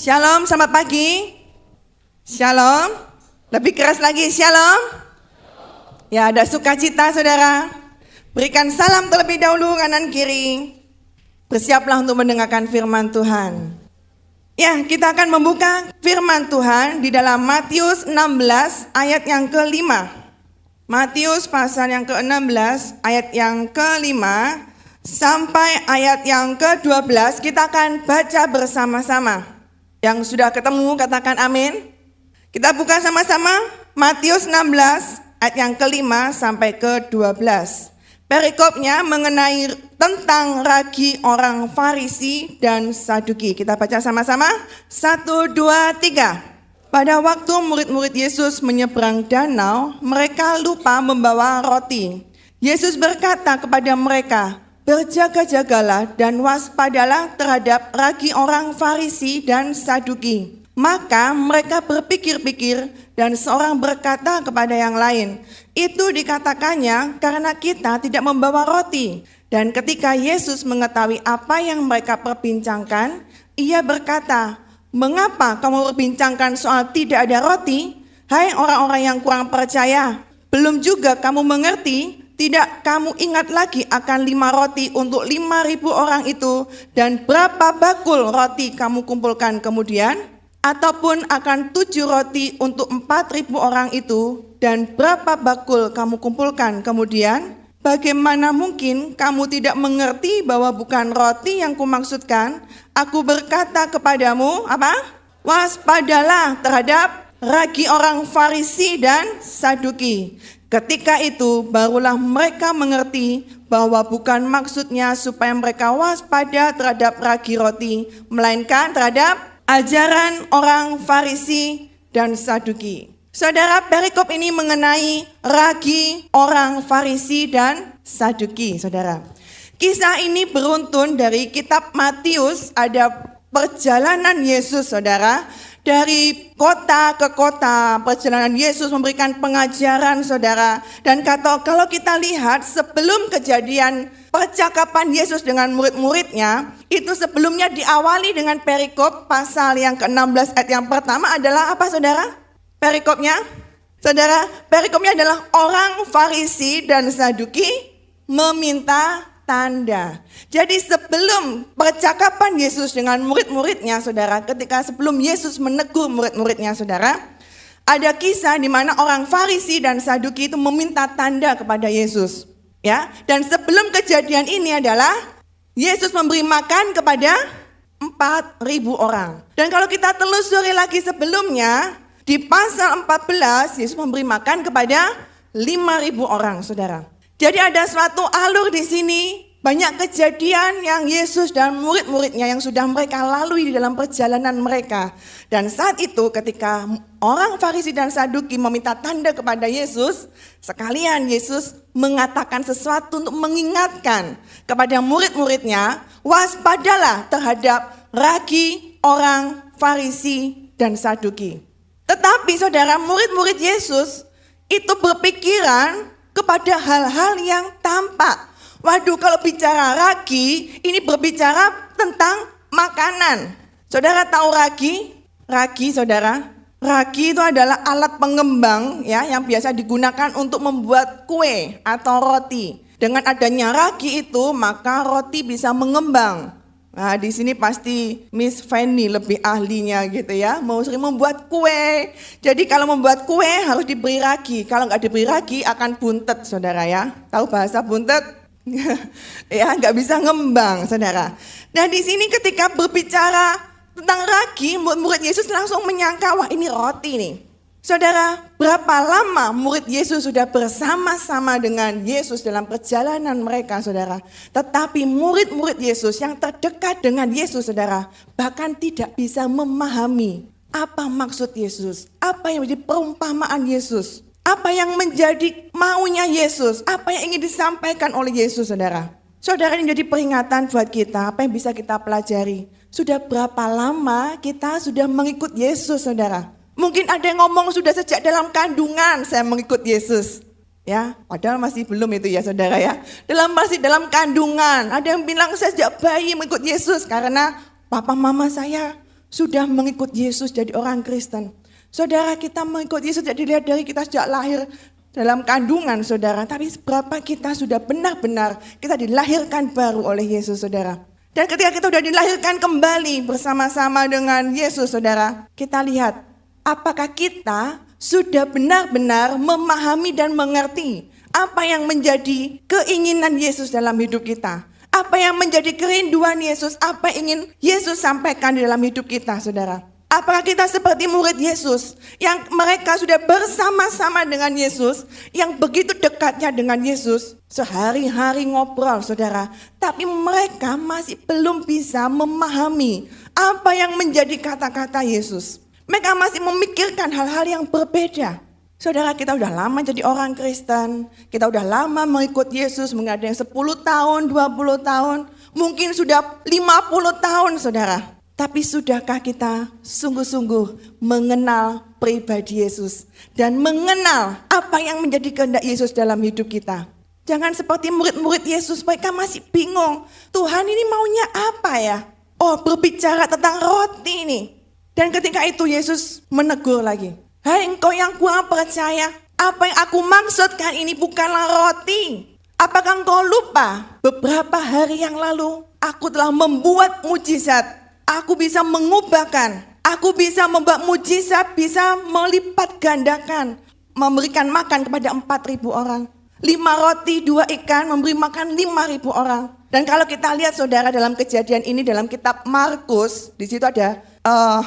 Shalom, selamat pagi. Shalom. Lebih keras lagi, shalom. Ya, ada sukacita saudara. Berikan salam terlebih dahulu kanan kiri. Bersiaplah untuk mendengarkan firman Tuhan. Ya, kita akan membuka firman Tuhan di dalam Matius 16 ayat yang ke-5. Matius pasal yang ke-16 ayat yang ke-5 sampai ayat yang ke-12 kita akan baca bersama-sama. Yang sudah ketemu katakan amin. Kita buka sama-sama Matius 16 ayat yang ke-5 sampai ke-12. Perikopnya mengenai tentang ragi orang Farisi dan Saduki. Kita baca sama-sama. 1, 2, 3. Pada waktu murid-murid Yesus menyeberang danau, mereka lupa membawa roti. Yesus berkata kepada mereka, "Berjaga-jagalah dan waspadalah terhadap ragi orang Farisi dan Saduki." Maka mereka berpikir-pikir dan seorang berkata kepada yang lain, "Itu dikatakannya karena kita tidak membawa roti." Dan ketika Yesus mengetahui apa yang mereka perbincangkan, ia berkata, "Mengapa kamu berbincangkan soal tidak ada roti? Hai orang-orang yang kurang percaya, belum juga kamu mengerti? Tidak kamu ingat lagi akan 5 roti untuk 5.000 orang itu dan berapa bakul roti kamu kumpulkan kemudian? Ataupun akan 7 roti untuk 4.000 orang itu dan berapa bakul kamu kumpulkan kemudian? Bagaimana mungkin kamu tidak mengerti bahwa bukan roti yang kumaksudkan? Aku berkata kepadamu, apa? Waspadalah terhadap ragi orang Farisi dan Saduki." Ketika itu barulah mereka mengerti bahwa bukan maksudnya supaya mereka waspada terhadap ragi roti, melainkan terhadap ajaran orang Farisi dan Saduki. Saudara, perikop ini mengenai ragi orang Farisi dan Saduki, saudara. Kisah ini beruntun dari kitab Matius, ada perjalanan Yesus, saudara. Dari kota ke kota, perjalanan Yesus memberikan pengajaran, saudara. Dan kalau kita lihat sebelum kejadian percakapan Yesus dengan murid-muridnya, itu sebelumnya diawali dengan perikop pasal yang ke-16 ayat yang pertama adalah apa, saudara? Perikopnya? Saudara, perikopnya adalah orang Farisi dan Saduki meminta tanda. Jadi sebelum percakapan Yesus dengan murid-muridnya, saudara, ketika sebelum Yesus menegur murid-muridnya, saudara, ada kisah di mana orang Farisi dan Saduki itu meminta tanda kepada Yesus. Ya, dan sebelum kejadian ini adalah Yesus memberi makan kepada 4.000 orang. Dan kalau kita telusuri lagi sebelumnya, di pasal 14 Yesus memberi makan kepada 5.000 orang, saudara. Jadi ada suatu alur di sini, banyak kejadian yang Yesus dan murid-muridnya yang sudah mereka lalui di dalam perjalanan mereka. Dan saat itu ketika orang Farisi dan Saduki meminta tanda kepada Yesus, sekalian Yesus mengatakan sesuatu untuk mengingatkan kepada murid-muridnya, waspadalah terhadap ragi orang Farisi dan Saduki. Tetapi saudara, murid-murid Yesus itu berpikiran kepada hal-hal yang tampak. Waduh, kalau bicara ragi, ini berbicara tentang makanan. Saudara tahu ragi? Ragi, saudara. Ragi itu adalah alat pengembang ya yang biasa digunakan untuk membuat kue atau roti. Dengan adanya ragi itu, maka roti bisa mengembang. Nah, di sini pasti Miss Fanny lebih ahlinya gitu ya, mau sering membuat kue. Jadi kalau membuat kue harus diberi ragi, kalau nggak diberi ragi akan buntet, saudara ya. Tahu bahasa buntet? Ya, nggak bisa ngembang, saudara. Nah, di sini ketika berbicara tentang ragi, murid Yesus langsung menyangka, wah ini roti nih. Saudara, berapa lama murid Yesus sudah bersama-sama dengan Yesus dalam perjalanan mereka, saudara. Tetapi murid-murid Yesus yang terdekat dengan Yesus, saudara, bahkan tidak bisa memahami apa maksud Yesus, apa yang menjadi perumpamaan Yesus, apa yang menjadi maunya Yesus, apa yang ingin disampaikan oleh Yesus, saudara. Saudara, ini menjadi peringatan buat kita, apa yang bisa kita pelajari. Sudah berapa lama kita sudah mengikut Yesus, saudara. Mungkin ada yang ngomong sudah sejak dalam kandungan saya mengikut Yesus. Ya, padahal masih belum itu ya, saudara ya. Masih dalam kandungan. Ada yang bilang saya sejak bayi mengikut Yesus karena papa mama saya sudah mengikut Yesus jadi orang Kristen. Saudara, kita mengikut Yesus tidak dilihat dari kita sejak lahir dalam kandungan, saudara. Tapi seberapa kita sudah benar-benar kita dilahirkan baru oleh Yesus, saudara. Dan ketika kita sudah dilahirkan kembali bersama-sama dengan Yesus, saudara, kita lihat apakah kita sudah benar-benar memahami dan mengerti apa yang menjadi keinginan Yesus dalam hidup kita. Apa yang menjadi kerinduan Yesus, apa yang ingin Yesus sampaikan di dalam hidup kita, saudara. Apakah kita seperti murid Yesus yang mereka sudah bersama-sama dengan Yesus, yang begitu dekatnya dengan Yesus, sehari-hari ngobrol, saudara. Tapi mereka masih belum bisa memahami apa yang menjadi kata-kata Yesus. Mereka masih memikirkan hal-hal yang berbeda. Saudara, kita udah lama jadi orang Kristen, kita udah lama mengikut Yesus, mungkin ada yang 10 tahun, 20 tahun, mungkin sudah 50 tahun, saudara. Tapi sudahkah kita sungguh-sungguh mengenal pribadi Yesus dan mengenal apa yang menjadi kehendak Yesus dalam hidup kita? Jangan seperti murid-murid Yesus, mereka masih bingung, Tuhan ini maunya apa ya? Oh, berbicara tentang roti nih. Dan ketika itu Yesus menegur lagi. Hai engkau yang kurang percaya, apa yang aku maksudkan ini bukanlah roti. Apakah engkau lupa beberapa hari yang lalu aku telah membuat mujizat. Aku bisa mengubahkan, aku bisa membuat mujizat, bisa melipat gandakan. Memberikan makan kepada 4.000 orang. 5 roti, 2 ikan, memberi makan 5.000 orang. Dan kalau kita lihat saudara dalam kejadian ini dalam kitab Markus, di situ ada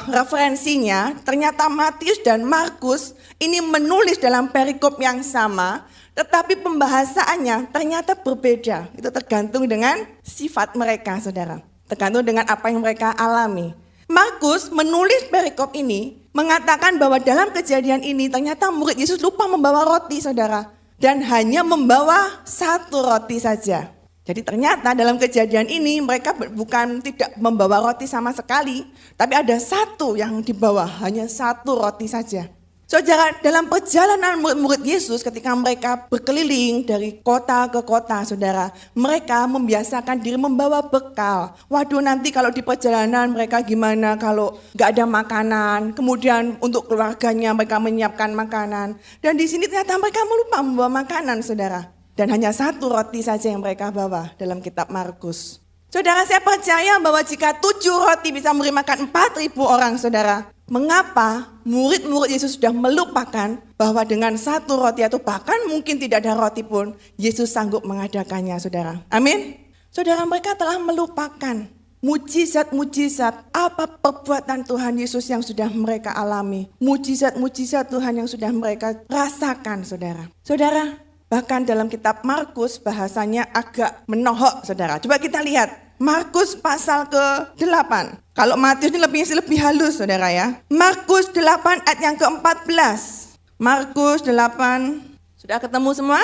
referensinya, ternyata Matius dan Markus ini menulis dalam perikop yang sama, tetapi pembahasannya ternyata berbeda. Itu tergantung dengan sifat mereka, saudara. Tergantung dengan apa yang mereka alami. Markus menulis perikop ini mengatakan bahwa dalam kejadian ini ternyata murid Yesus lupa membawa roti, saudara. Dan hanya membawa 1 roti saja. Jadi ternyata dalam kejadian ini mereka bukan tidak membawa roti sama sekali, tapi ada 1 yang dibawa, hanya 1 roti saja. Saudara, dalam perjalanan murid-murid Yesus ketika mereka berkeliling dari kota ke kota, saudara, mereka membiasakan diri membawa bekal. Waduh, nanti kalau di perjalanan mereka gimana kalau gak ada makanan, kemudian untuk keluarganya mereka menyiapkan makanan. Dan di sini ternyata mereka lupa membawa makanan, saudara. Dan hanya 1 roti saja yang mereka bawa dalam kitab Markus. Saudara, saya percaya bahwa jika 7 roti bisa memberi makan 4.000 orang, saudara, mengapa murid-murid Yesus sudah melupakan bahwa dengan 1 roti atau bahkan mungkin tidak ada roti pun, Yesus sanggup mengadakannya, saudara. Amin. Saudara, mereka telah melupakan mujizat-mujizat apa perbuatan Tuhan Yesus yang sudah mereka alami. Mujizat-mujizat Tuhan yang sudah mereka rasakan, saudara. Saudara, bahkan dalam kitab Markus bahasanya agak menohok, saudara. Coba kita lihat. Markus pasal ke-8. Kalau Matius ini lebih halus, saudara ya. Markus 8 ayat yang ke-14. Markus 8. Sudah ketemu semua?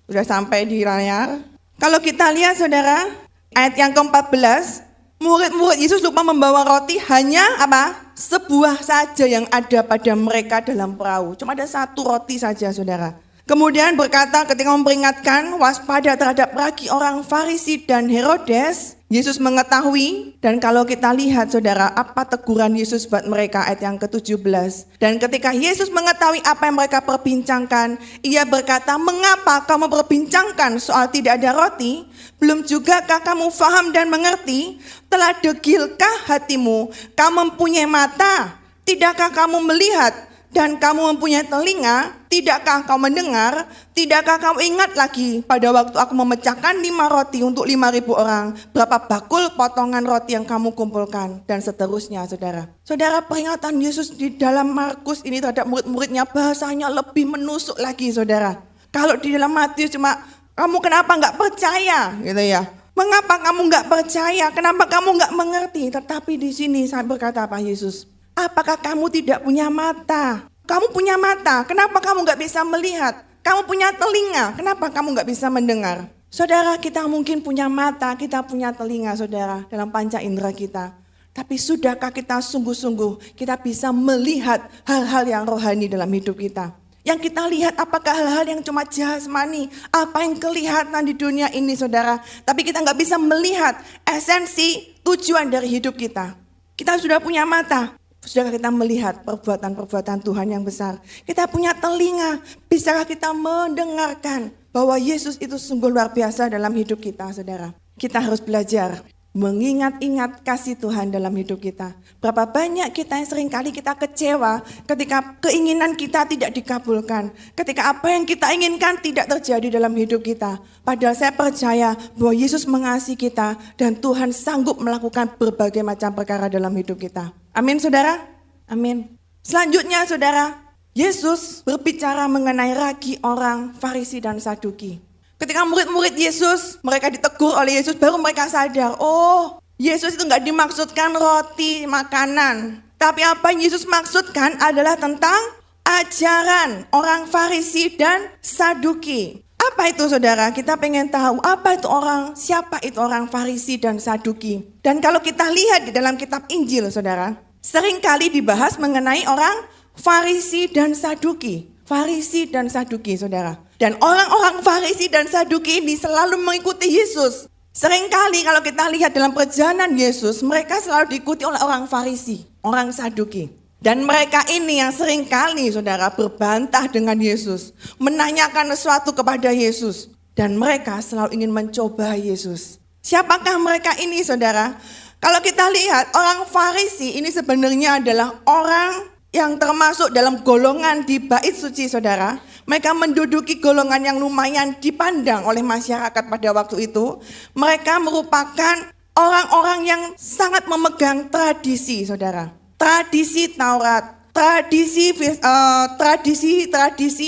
Sudah sampai di layar. Kalau kita lihat, saudara, ayat yang ke-14. Murid-murid Yesus lupa membawa roti, hanya apa? Sebuah saja yang ada pada mereka dalam perahu. Cuma ada 1 roti saja, saudara. Kemudian berkata ketika memperingatkan waspada terhadap ragi orang Farisi dan Herodes, Yesus mengetahui, dan kalau kita lihat saudara apa teguran Yesus buat mereka ayat yang ke-17. Dan ketika Yesus mengetahui apa yang mereka perbincangkan, ia berkata, mengapa kamu perbincangkan soal tidak ada roti? Belum jugakah kamu faham dan mengerti? Telah degilkah hatimu? Kamu mempunyai mata, tidakkah kamu melihat? Dan kamu mempunyai telinga, tidakkah kau mendengar? Tidakkah kamu ingat lagi pada waktu aku memecahkan 5 roti untuk 5.000 orang? Berapa bakul potongan roti yang kamu kumpulkan? Dan seterusnya, saudara. Saudara, peringatan Yesus di dalam Markus ini terhadap murid-muridnya bahasanya lebih menusuk lagi, saudara. Kalau di dalam Matius cuma, kamu kenapa gak percaya? Gitu ya. Mengapa kamu gak percaya? Kenapa kamu gak mengerti? Tetapi di sini saya berkata apa Yesus? Apakah kamu tidak punya mata? Kamu punya mata, kenapa kamu gak bisa melihat? Kamu punya telinga, kenapa kamu gak bisa mendengar? Saudara, kita mungkin punya mata, kita punya telinga, saudara, dalam panca indera kita. Tapi sudahkah kita sungguh-sungguh, kita bisa melihat hal-hal yang rohani dalam hidup kita? Yang kita lihat apakah hal-hal yang cuma jasmani, apa yang kelihatan di dunia ini, saudara. Tapi kita gak bisa melihat esensi tujuan dari hidup kita. Kita sudah punya mata. Sudahkah kita melihat perbuatan-perbuatan Tuhan yang besar? Kita punya telinga. Bisakah kita mendengarkan bahwa Yesus itu sungguh luar biasa dalam hidup kita, saudara? Kita harus belajar mengingat-ingat kasih Tuhan dalam hidup kita. Berapa banyak kita yang seringkali kita kecewa ketika keinginan kita tidak dikabulkan. Ketika apa yang kita inginkan tidak terjadi dalam hidup kita. Padahal saya percaya bahwa Yesus mengasihi kita dan Tuhan sanggup melakukan berbagai macam perkara dalam hidup kita. Amin, saudara? Amin. Selanjutnya, saudara, Yesus berbicara mengenai ragi orang Farisi dan Saduki. Ketika murid-murid Yesus, mereka ditegur oleh Yesus, baru mereka sadar, oh, Yesus itu nggak dimaksudkan roti, makanan. Tapi apa yang Yesus maksudkan adalah tentang ajaran orang Farisi dan Saduki. Apa itu, saudara? Kita pengen tahu apa itu siapa itu orang Farisi dan Saduki. Dan kalau kita lihat di dalam kitab Injil, saudara, seringkali dibahas mengenai orang Farisi dan Saduki. Farisi dan Saduki, saudara. Dan orang-orang Farisi dan Saduki ini selalu mengikuti Yesus. Seringkali kalau kita lihat dalam perjalanan Yesus, mereka selalu diikuti oleh orang Farisi, orang Saduki. Dan mereka ini yang seringkali, saudara, berbantah dengan Yesus. Menanyakan sesuatu kepada Yesus. Dan mereka selalu ingin mencoba Yesus. Siapakah mereka ini, saudara? Kalau kita lihat, orang Farisi ini sebenarnya adalah orang yang termasuk dalam golongan di bait suci, saudara. Mereka menduduki golongan yang lumayan dipandang oleh masyarakat pada waktu itu. Mereka merupakan orang-orang yang sangat memegang tradisi, saudara. Tradisi Taurat, tradisi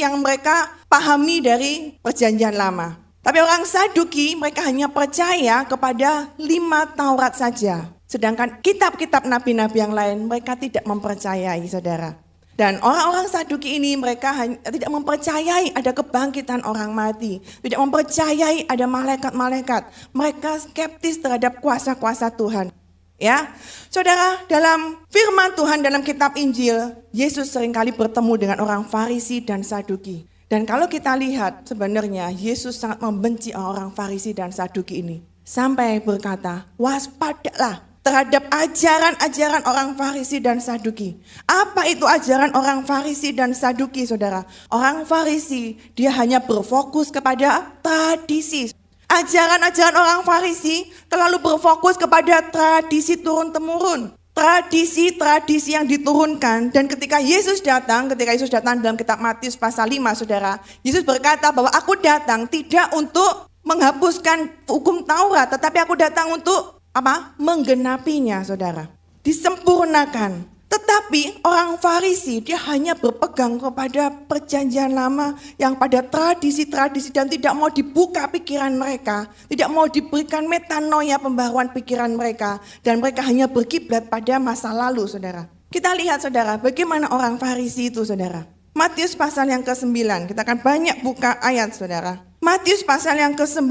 yang mereka pahami dari perjanjian lama. Tapi orang Saduki mereka hanya percaya kepada 5 Taurat saja. Sedangkan kitab-kitab nabi-nabi yang lain mereka tidak mempercayai, saudara. Dan orang-orang Saduki ini mereka tidak mempercayai ada kebangkitan orang mati. Tidak mempercayai ada malaikat-malaikat. Mereka skeptis terhadap kuasa-kuasa Tuhan. Ya, saudara, dalam firman Tuhan dalam kitab Injil, Yesus seringkali bertemu dengan orang Farisi dan Saduki. Dan kalau kita lihat sebenarnya Yesus sangat membenci orang Farisi dan Saduki ini. Sampai berkata, waspadalah terhadap ajaran-ajaran orang Farisi dan Saduki. Apa itu ajaran orang Farisi dan Saduki, saudara? Orang Farisi dia hanya berfokus kepada tradisi. Ajaran-ajaran orang Farisi terlalu berfokus kepada tradisi turun-temurun. Tradisi-tradisi yang diturunkan. Dan ketika Yesus datang dalam kitab Matius pasal 5, saudara, Yesus berkata bahwa aku datang tidak untuk menghapuskan hukum Taurat, tetapi aku datang untuk apa? Menggenapinya, saudara. Disempurnakan. Tetapi orang Farisi dia hanya berpegang kepada perjanjian lama yang pada tradisi-tradisi dan tidak mau dibuka pikiran mereka. Tidak mau diberikan metanoia pembaruan pikiran mereka. Dan mereka hanya berkiblat pada masa lalu, saudara. Kita lihat, saudara, bagaimana orang Farisi itu, saudara. Matius pasal yang ke-9. Kita akan banyak buka ayat, saudara. Matius pasal yang ke-9.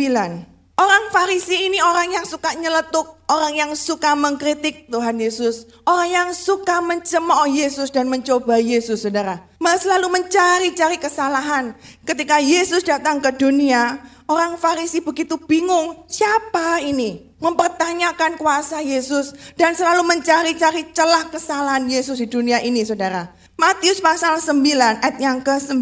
Orang Farisi ini orang yang suka nyeletuk, orang yang suka mengkritik Tuhan Yesus, orang yang suka mencemooh Yesus dan mencoba Yesus, saudara. Mereka selalu mencari-cari kesalahan. Ketika Yesus datang ke dunia, orang Farisi begitu bingung, siapa ini? Mempertanyakan kuasa Yesus dan selalu mencari-cari celah kesalahan Yesus di dunia ini, saudara. Matius pasal 9 ayat yang ke-9.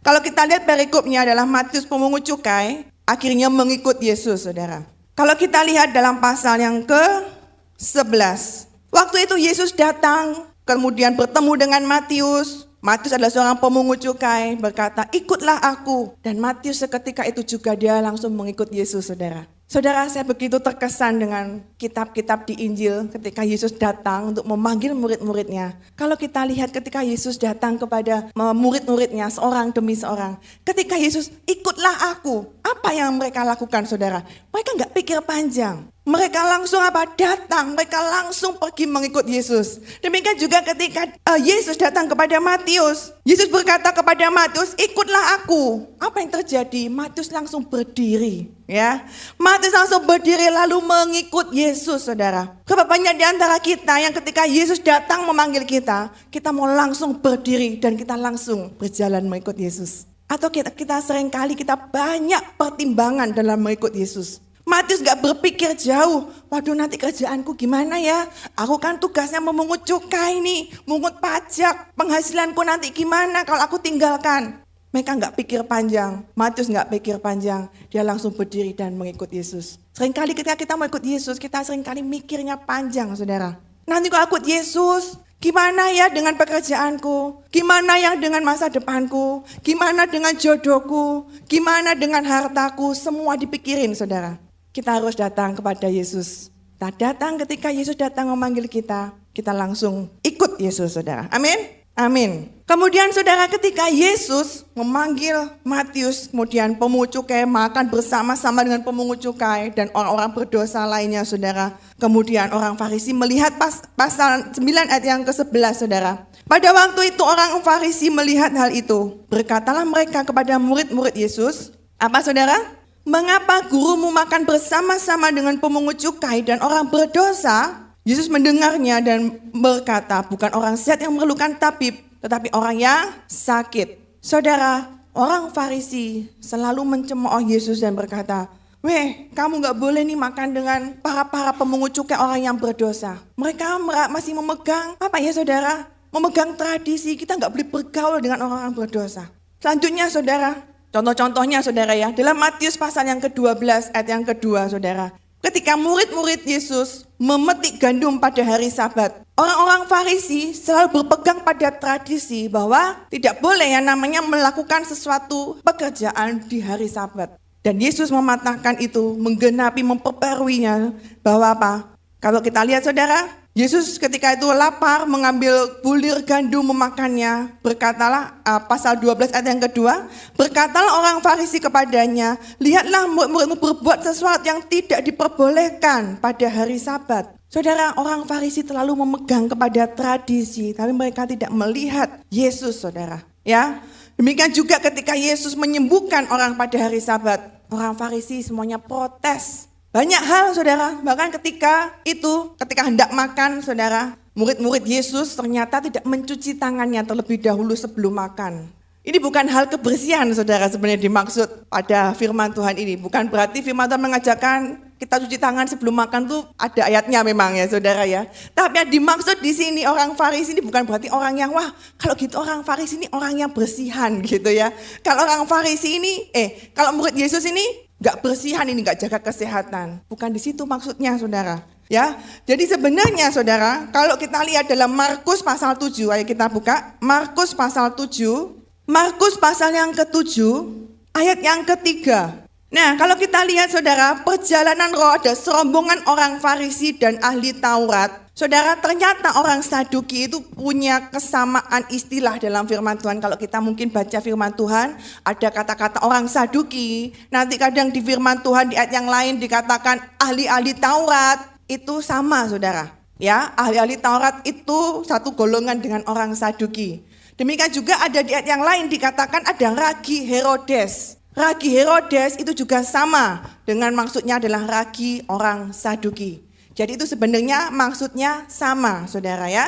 Kalau kita lihat perikopnya adalah Matius pemungut cukai akhirnya mengikut Yesus, saudara. Kalau kita lihat dalam pasal yang ke-11. Waktu itu Yesus datang, kemudian bertemu dengan Matius. Matius adalah seorang pemungut cukai, berkata, ikutlah aku. Dan Matius seketika itu juga dia langsung mengikut Yesus, saudara. Saudara, saya begitu terkesan dengan kitab-kitab di Injil ketika Yesus datang untuk memanggil murid-muridnya. Kalau kita lihat ketika Yesus datang kepada murid-muridnya seorang demi seorang. Ketika Yesus, ikutlah aku. Apa yang mereka lakukan, saudara? Mereka nggak pikir panjang. Mereka langsung datang, mereka langsung pergi mengikut Yesus. Demikian juga ketika Yesus datang kepada Matius. Yesus berkata kepada Matius, ikutlah aku. Apa yang terjadi? Matius langsung berdiri. Ya, Matius langsung berdiri lalu mengikut Yesus, saudara. Berapa banyak di antara kita yang ketika Yesus datang memanggil kita mau langsung berdiri dan kita langsung berjalan mengikut Yesus. Atau kita seringkali kita banyak pertimbangan dalam mengikut Yesus. Matius gak berpikir jauh. waduh nanti kerjaanku gimana ya? Aku kan tugasnya memungut cukai nih, mungut pajak, penghasilanku nanti gimana kalau aku tinggalkan? Mereka nggak pikir panjang, Matius nggak pikir panjang, dia langsung berdiri dan mengikut Yesus. Seringkali ketika kita mau ikut Yesus, kita seringkali mikirnya panjang, saudara. Nanti kalau aku ikut Yesus, gimana ya dengan pekerjaanku? Gimana yang dengan masa depanku? Gimana dengan jodohku? Gimana dengan hartaku? Semua dipikirin, saudara. Kita harus datang kepada Yesus. Kita datang ketika Yesus datang memanggil kita langsung ikut Yesus, saudara. Amin. Amin. Kemudian saudara, ketika Yesus memanggil Matius, kemudian pemungut cukai makan bersama-sama dengan pemungut cukai dan orang-orang berdosa lainnya, saudara. Kemudian orang Farisi melihat pasal 9 ayat yang ke-11, saudara. Pada waktu itu orang Farisi melihat hal itu. Berkatalah mereka kepada murid-murid Yesus, apa saudara? Mengapa gurumu makan bersama-sama dengan pemungut cukai dan orang berdosa? Yesus mendengarnya dan berkata, bukan orang sehat yang memerlukan tabib, tetapi orang yang sakit. Saudara, orang Farisi selalu mencemooh Yesus dan berkata, kamu gak boleh nih makan dengan para pemungut cukai orang yang berdosa. Mereka masih memegang, apa ya saudara? Memegang tradisi, kita gak boleh bergaul dengan orang-orang berdosa. Selanjutnya saudara, contoh-contohnya saudara ya, dalam Matius pasal yang ke-12 ayat yang kedua saudara. Ketika murid-murid Yesus memetik gandum pada hari Sabat, orang-orang Farisi selalu berpegang pada tradisi bahwa tidak boleh yang namanya melakukan sesuatu pekerjaan di hari Sabat. Dan Yesus mematahkan itu, menggenapi, memperbaruinya bahwa apa? Kalau kita lihat saudara, Yesus ketika itu lapar mengambil bulir gandum memakannya. Berkatalah pasal 12 ayat yang kedua, berkatalah orang Farisi kepadanya, lihatlah murid-muridmu berbuat sesuatu yang tidak diperbolehkan pada hari Sabat. Saudara, orang Farisi terlalu memegang kepada tradisi, tapi mereka tidak melihat Yesus, saudara. Ya, demikian juga ketika Yesus menyembuhkan orang pada hari Sabat, orang Farisi semuanya protes. Banyak hal saudara, bahkan ketika hendak makan saudara, murid-murid Yesus ternyata tidak mencuci tangannya terlebih dahulu sebelum makan. Ini bukan hal kebersihan saudara sebenarnya dimaksud pada firman Tuhan ini. Bukan berarti firman Tuhan mengajarkan kita cuci tangan sebelum makan tuh ada ayatnya memang ya saudara ya. Tapi yang dimaksud di sini orang Farisi ini bukan berarti orang yang kalau gitu orang Farisi ini orang yang bersihan gitu ya. Kalau orang Farisi ini, kalau murid Yesus ini gak bersihan ini, gak jaga kesehatan. Bukan di situ maksudnya saudara. Ya, jadi sebenarnya saudara, kalau kita lihat dalam Markus pasal 7, ayo kita buka. Markus pasal 7, Markus pasal yang ke-7, ayat yang ke-3. Nah, kalau kita lihat saudara, perjalanan roh ada serombongan orang Farisi dan ahli Taurat. Saudara, ternyata orang Saduki itu punya kesamaan istilah dalam firman Tuhan. Kalau kita mungkin baca firman Tuhan, ada kata-kata orang Saduki. Nanti kadang di firman Tuhan di ayat yang lain dikatakan ahli-ahli Taurat. Itu sama saudara. Ya, ahli-ahli Taurat itu satu golongan dengan orang Saduki. Demikian juga ada di ayat yang lain dikatakan ada ragi Herodes. Ragi Herodes itu juga sama dengan maksudnya adalah ragi orang Saduki. Jadi itu sebenarnya maksudnya sama saudara ya.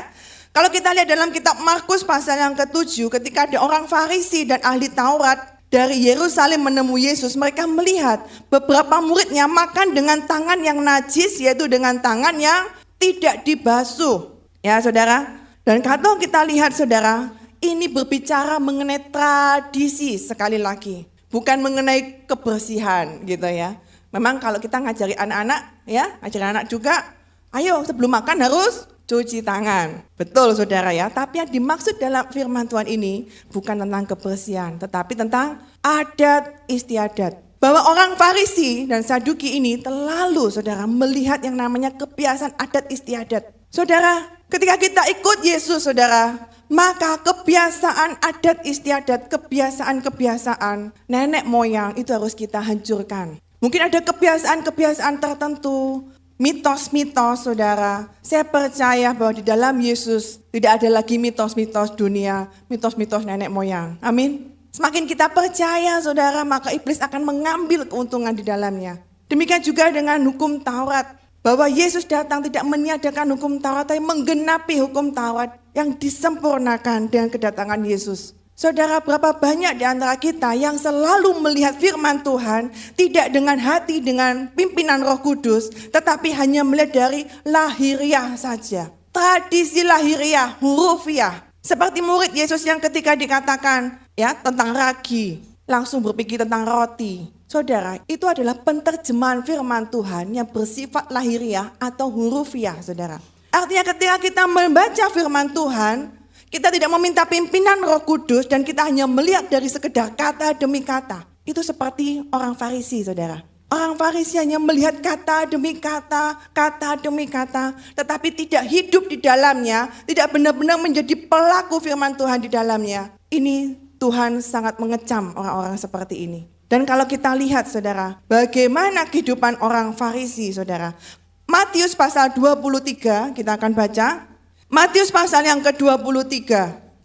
Kalau kita lihat dalam kitab Markus pasal yang ke-7, ketika ada orang Farisi dan ahli Taurat dari Yerusalem menemui Yesus, mereka melihat beberapa muridnya makan dengan tangan yang najis, yaitu dengan tangan yang tidak dibasuh. Ya saudara, dan kalau kita lihat saudara, ini berbicara mengenai tradisi sekali lagi. Bukan mengenai kebersihan gitu ya. Memang kalau kita ngajari anak-anak ya, ngajari anak juga, ayo sebelum makan harus cuci tangan. Betul saudara ya, tapi yang dimaksud dalam firman Tuhan ini bukan tentang kebersihan, tetapi tentang adat istiadat. Bahwa orang Farisi dan Saduki ini terlalu saudara melihat yang namanya kebiasaan adat istiadat. Saudara, ketika kita ikut Yesus saudara, maka kebiasaan adat istiadat, kebiasaan-kebiasaan nenek moyang itu harus kita hancurkan. Mungkin ada kebiasaan-kebiasaan tertentu, mitos-mitos saudara. Saya percaya bahwa di dalam Yesus tidak ada lagi mitos-mitos dunia, mitos-mitos nenek moyang. Amin. Semakin kita percaya saudara, maka iblis akan mengambil keuntungan di dalamnya. Demikian juga dengan hukum Taurat. Bahwa Yesus datang tidak meniadakan hukum Taurat, tapi menggenapi hukum Taurat yang disempurnakan dengan kedatangan Yesus. Saudara, berapa banyak di antara kita yang selalu melihat firman Tuhan tidak dengan hati, dengan pimpinan Roh Kudus, tetapi hanya melihat dari lahiriah saja. Tradisi lahiriah, hurufiah. Seperti murid Yesus yang ketika dikatakan ya tentang ragi, langsung berpikir tentang roti. Saudara, itu adalah penterjemahan firman Tuhan yang bersifat lahiriah atau hurufiah, saudara. Artinya ketika kita membaca firman Tuhan, kita tidak meminta pimpinan Roh Kudus dan kita hanya melihat dari sekedar kata demi kata. Itu seperti orang Farisi, saudara. Orang Farisi hanya melihat kata demi kata, kata demi kata, tetapi tidak hidup di dalamnya, tidak benar-benar menjadi pelaku firman Tuhan di dalamnya. Ini Tuhan sangat mengecam orang-orang seperti ini. Dan kalau kita lihat, saudara, bagaimana kehidupan orang Farisi, saudara. Matius pasal 23, kita akan baca. Matius pasal yang ke-23.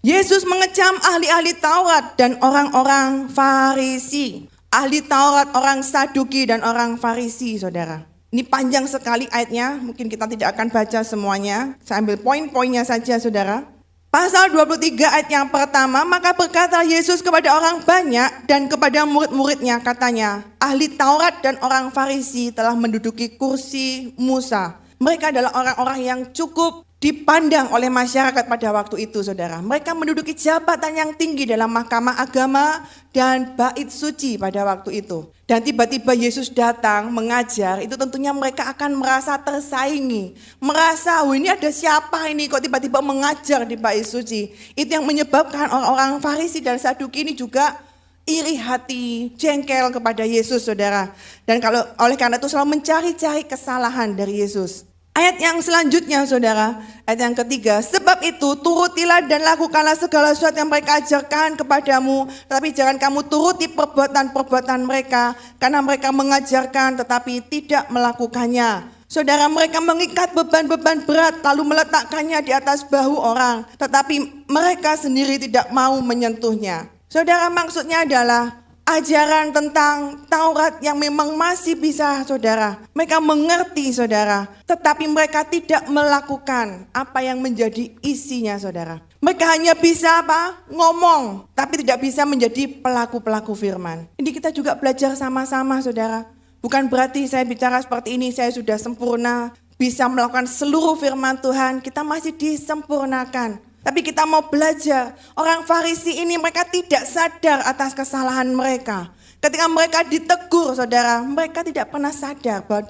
Yesus mengecam ahli-ahli Taurat dan orang-orang Farisi. Ahli Taurat, orang Saduki dan orang Farisi, saudara. Ini panjang sekali ayatnya, mungkin kita tidak akan baca semuanya. Saya ambil poin-poinnya saja, saudara. Pasal 23 ayat yang pertama, maka berkata Yesus kepada orang banyak dan kepada murid-muridnya, katanya, ahli Taurat dan orang Farisi telah menduduki kursi Musa. Mereka adalah orang-orang yang cukup dipandang oleh masyarakat pada waktu itu, saudara. Mereka menduduki jabatan yang tinggi dalam mahkamah agama dan bait suci pada waktu itu. Dan tiba-tiba Yesus datang mengajar, itu tentunya mereka akan merasa tersaingi. Merasa, ini ada siapa ini kok tiba-tiba mengajar di bait suci. Itu yang menyebabkan orang-orang Farisi dan Saduki ini juga iri hati, jengkel kepada Yesus, saudara. Dan oleh karena itu selalu mencari-cari kesalahan dari Yesus. Ayat yang selanjutnya, saudara, ayat yang ketiga, sebab itu turutilah dan lakukanlah segala sesuatu yang mereka ajarkan kepadamu, tetapi jangan kamu turuti perbuatan-perbuatan mereka, karena mereka mengajarkan tetapi tidak melakukannya. Saudara, mereka mengikat beban-beban berat lalu meletakkannya di atas bahu orang, tetapi mereka sendiri tidak mau menyentuhnya. Saudara, maksudnya adalah ajaran tentang Taurat yang memang masih bisa, saudara. Mereka mengerti, saudara. Tetapi mereka tidak melakukan apa yang menjadi isinya, saudara. Mereka hanya bisa apa? Ngomong. Tapi tidak bisa menjadi pelaku-pelaku firman. Ini kita juga belajar sama-sama, saudara. Bukan berarti saya bicara seperti ini, saya sudah sempurna. Bisa melakukan seluruh firman Tuhan. Kita masih disempurnakan. Tapi kita mau belajar, orang Farisi ini mereka tidak sadar atas kesalahan mereka. Ketika mereka ditegur, saudara, mereka tidak pernah sadar bahwa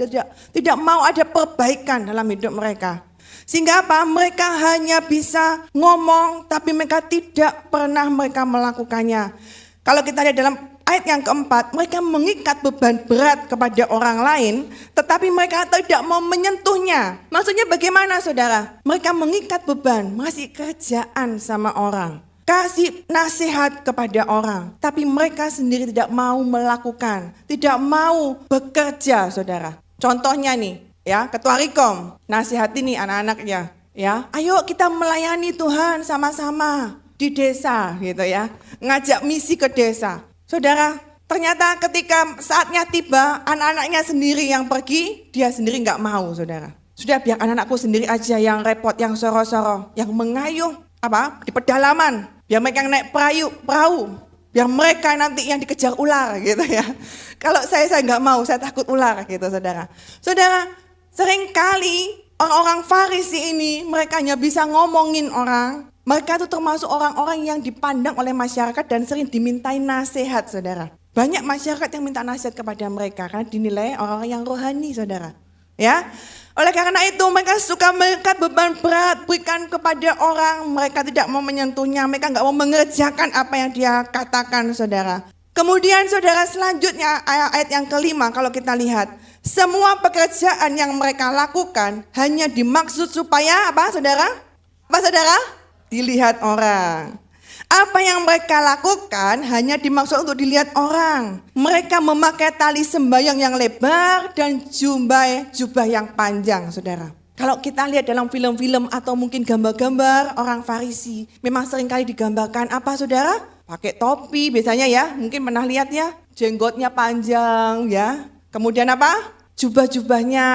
tidak mau ada perbaikan dalam hidup mereka. Sehingga apa? Mereka hanya bisa ngomong, tapi mereka tidak pernah mereka melakukannya. Kalau kita lihat dalam ayat yang keempat, mereka mengikat beban berat kepada orang lain, tetapi mereka tidak mau menyentuhnya. Maksudnya bagaimana, saudara? Mereka mengikat beban, masih kerjaan sama orang. Kasih nasihat kepada orang, tapi mereka sendiri tidak mau melakukan, tidak mau bekerja, saudara. Contohnya nih, ya, ketua Rikom, nasihati nih anak-anaknya, ya. Ayo kita melayani Tuhan sama-sama di desa, gitu ya. Ngajak misi ke desa. Saudara, ternyata ketika saatnya tiba, anak-anaknya sendiri yang pergi, dia sendiri nggak mau, saudara. Sudah, biar anak-anakku sendiri aja yang repot, yang soro-soro, yang mengayuh di pedalaman, biar mereka yang naik perahu, biar mereka nanti yang dikejar ular, gitu ya. Kalau saya nggak mau, saya takut ular, gitu, saudara. Saudara, seringkali orang-orang Farisi ini mereka hanya bisa ngomongin orang. Mereka itu termasuk orang-orang yang dipandang oleh masyarakat dan sering dimintai nasihat, saudara. Banyak masyarakat yang minta nasihat kepada mereka karena dinilai orang-orang yang rohani, saudara. Ya, oleh karena itu mereka suka mengikat beban berat, berikan kepada orang. Mereka tidak mau menyentuhnya, mereka nggak mau mengerjakan apa yang dia katakan, saudara. Kemudian, saudara, selanjutnya ayat yang kelima, kalau kita lihat, semua pekerjaan yang mereka lakukan hanya dimaksud supaya apa, saudara? Apa, saudara? Dilihat orang. Apa yang mereka lakukan hanya dimaksud untuk dilihat orang. Mereka memakai tali sembayang yang lebar dan jubah yang panjang, saudara. Kalau kita lihat dalam film-film atau mungkin gambar-gambar orang Farisi, memang seringkali digambarkan apa, saudara? Pakai topi biasanya ya, mungkin pernah lihat ya, jenggotnya panjang ya. Kemudian apa? Jubah-jubahnya,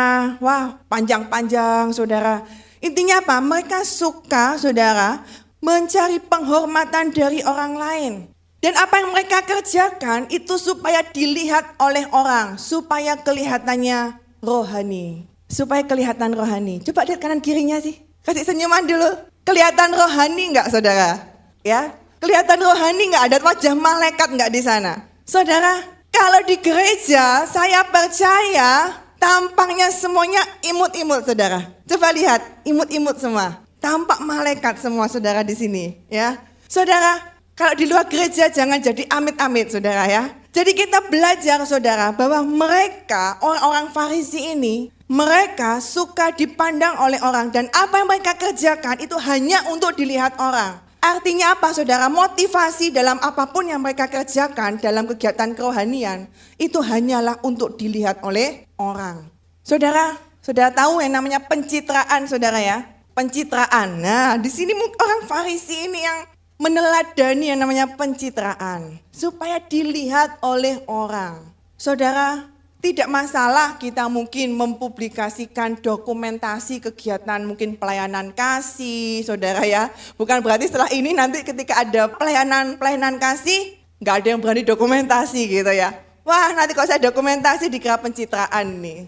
wah, panjang-panjang, saudara. Intinya apa? Mereka suka, saudara, mencari penghormatan dari orang lain. Dan apa yang mereka kerjakan itu supaya dilihat oleh orang, supaya kelihatannya rohani. Supaya kelihatan rohani. Coba lihat kanan kirinya sih. Kasih senyuman dulu. Kelihatan rohani enggak, saudara? Ya, kelihatan rohani enggak? Ada wajah malaikat enggak di sana? Saudara, kalau di gereja saya percaya tampaknya semuanya imut-imut, saudara. Coba lihat, imut-imut semua. Tampak malaikat semua, saudara, di sini, ya. Saudara, kalau di luar gereja jangan jadi amit-amit, saudara, ya. Jadi kita belajar, saudara, bahwa mereka, orang-orang Farisi ini, mereka suka dipandang oleh orang. Dan apa yang mereka kerjakan itu hanya untuk dilihat orang. Artinya apa, saudara? Motivasi dalam apapun yang mereka kerjakan dalam kegiatan kerohanian itu hanyalah untuk dilihat oleh orang. Saudara tahu yang namanya pencitraan, saudara, ya? Pencitraan. Nah, di sini orang Farisi ini yang meneladani yang namanya pencitraan supaya dilihat oleh orang. Saudara, tidak masalah kita mungkin mempublikasikan dokumentasi kegiatan mungkin pelayanan kasih, saudara, ya. Bukan berarti setelah ini nanti ketika ada pelayanan kasih, nggak ada yang berani dokumentasi gitu ya. Wah, nanti kalau saya dokumentasi dikira pencitraan nih.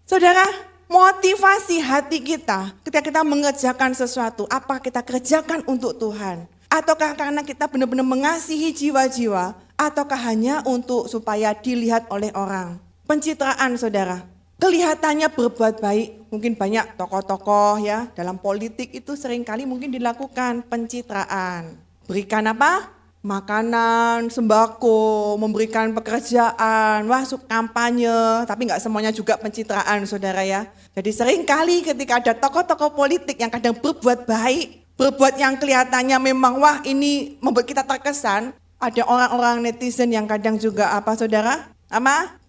Saudara, motivasi hati kita ketika kita mengerjakan sesuatu, apa kita kerjakan untuk Tuhan? Ataukah karena kita benar-benar mengasihi jiwa-jiwa, ataukah hanya untuk supaya dilihat oleh orang? Pencitraan, saudara. Kelihatannya berbuat baik, mungkin banyak tokoh-tokoh ya, dalam politik itu seringkali mungkin dilakukan pencitraan. Berikan apa? Makanan, sembako, memberikan pekerjaan, kampanye, tapi nggak semuanya juga pencitraan, saudara, ya. Jadi seringkali ketika ada tokoh-tokoh politik yang kadang berbuat baik, berbuat yang kelihatannya memang ini membuat kita terkesan, ada orang-orang netizen yang kadang juga saudara?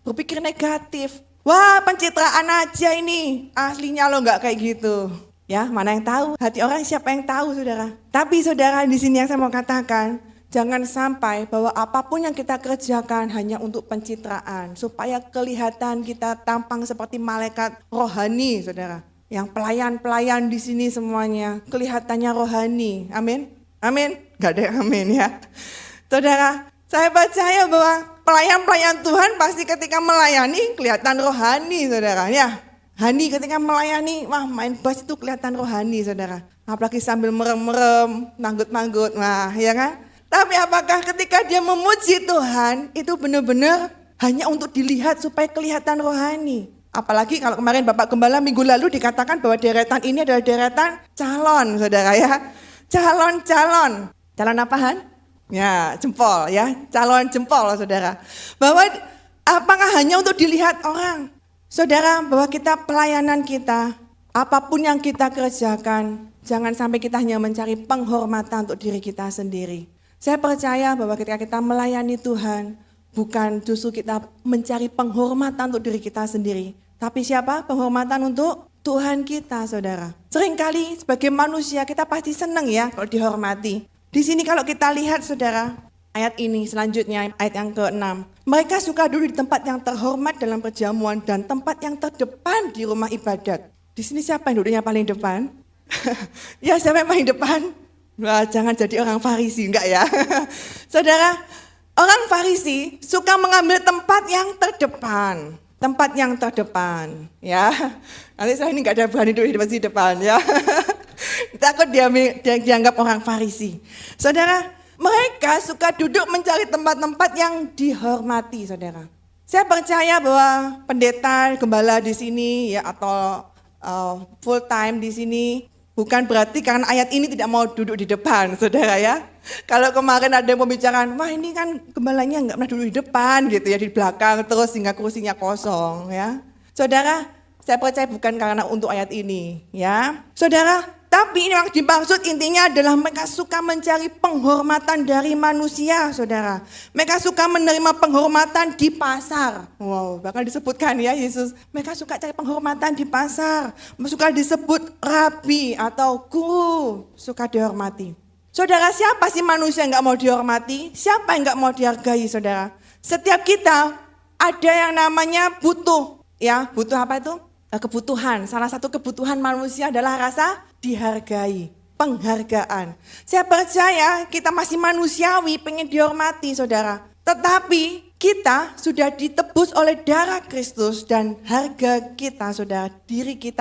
Berpikir negatif. Wah, pencitraan aja ini, aslinya lo nggak kayak gitu. Ya, mana yang tahu? Hati orang siapa yang tahu, saudara? Tapi saudara, di sini yang saya mau katakan, jangan sampai bahwa apapun yang kita kerjakan hanya untuk pencitraan, supaya kelihatan kita tampang seperti malaikat rohani, saudara. Yang pelayan-pelayan di sini semuanya kelihatannya rohani. Amin? Amin? Gak ada yang amin, ya. Saudara, saya percaya bahwa pelayan-pelayan Tuhan pasti ketika melayani kelihatan rohani, saudara. Ya, Hani ketika melayani, main bass itu kelihatan rohani, saudara. Apalagi sambil merem-merem, manggut-manggut, ya kan? Tapi apakah ketika dia memuji Tuhan, itu benar-benar hanya untuk dilihat supaya kelihatan rohani? Apalagi kalau kemarin Bapak Gembala minggu lalu dikatakan bahwa deretan ini adalah deretan calon, saudara, ya. Calon-calon. Calon apaan? Ya, jempol, ya. Calon jempol, saudara. Bahwa apakah hanya untuk dilihat orang? Saudara, bahwa kita pelayanan kita, apapun yang kita kerjakan, jangan sampai kita hanya mencari penghormatan untuk diri kita sendiri. Saya percaya bahwa ketika kita melayani Tuhan, bukan justru kita mencari penghormatan untuk diri kita sendiri. Tapi siapa? Penghormatan untuk Tuhan kita, saudara. Seringkali sebagai manusia kita pasti senang ya kalau dihormati. Di sini kalau kita lihat, saudara, ayat ini selanjutnya, ayat yang ke-6. Mereka suka duduk di tempat yang terhormat dalam perjamuan dan tempat yang terdepan di rumah ibadat. Di sini siapa yang duduknya paling depan? Ya, siapa yang paling depan? Wah, jangan jadi orang Farisi, enggak ya. Saudara, orang Farisi suka mengambil tempat yang terdepan. Tempat yang terdepan, ya. Nanti saya ini enggak ada berani duduk di depan, ya. Takut dia dianggap orang Farisi. Saudara, mereka suka duduk mencari tempat-tempat yang dihormati, saudara. Saya percaya bahwa pendeta, gembala di sini, ya, atau full time di sini, bukan berarti karena ayat ini tidak mau duduk di depan, saudara, ya. Kalau kemarin ada yang membicarakan, wah ini kan gembalanya nggak pernah duduk di depan gitu ya, di belakang terus sehingga kursinya kosong, ya. Saudara, saya percaya bukan karena untuk ayat ini, ya. Saudara, tapi ini yang dimaksud intinya adalah mereka suka mencari penghormatan dari manusia, saudara. Mereka suka menerima penghormatan di pasar. Wow, bahkan disebutkan ya Yesus, mereka suka cari penghormatan di pasar. Suka disebut rabi atau guru, suka dihormati. Saudara, siapa sih manusia yang gak mau dihormati? Siapa yang gak mau dihargai, saudara? Setiap kita ada yang namanya butuh. Ya, butuh apa itu? Kebutuhan. Salah satu kebutuhan manusia adalah rasa dihargai. penghargaan. Saya percaya kita masih manusiawi, pengen dihormati saudara. Tetapi kita sudah ditebus oleh darah Kristus dan harga kita saudara,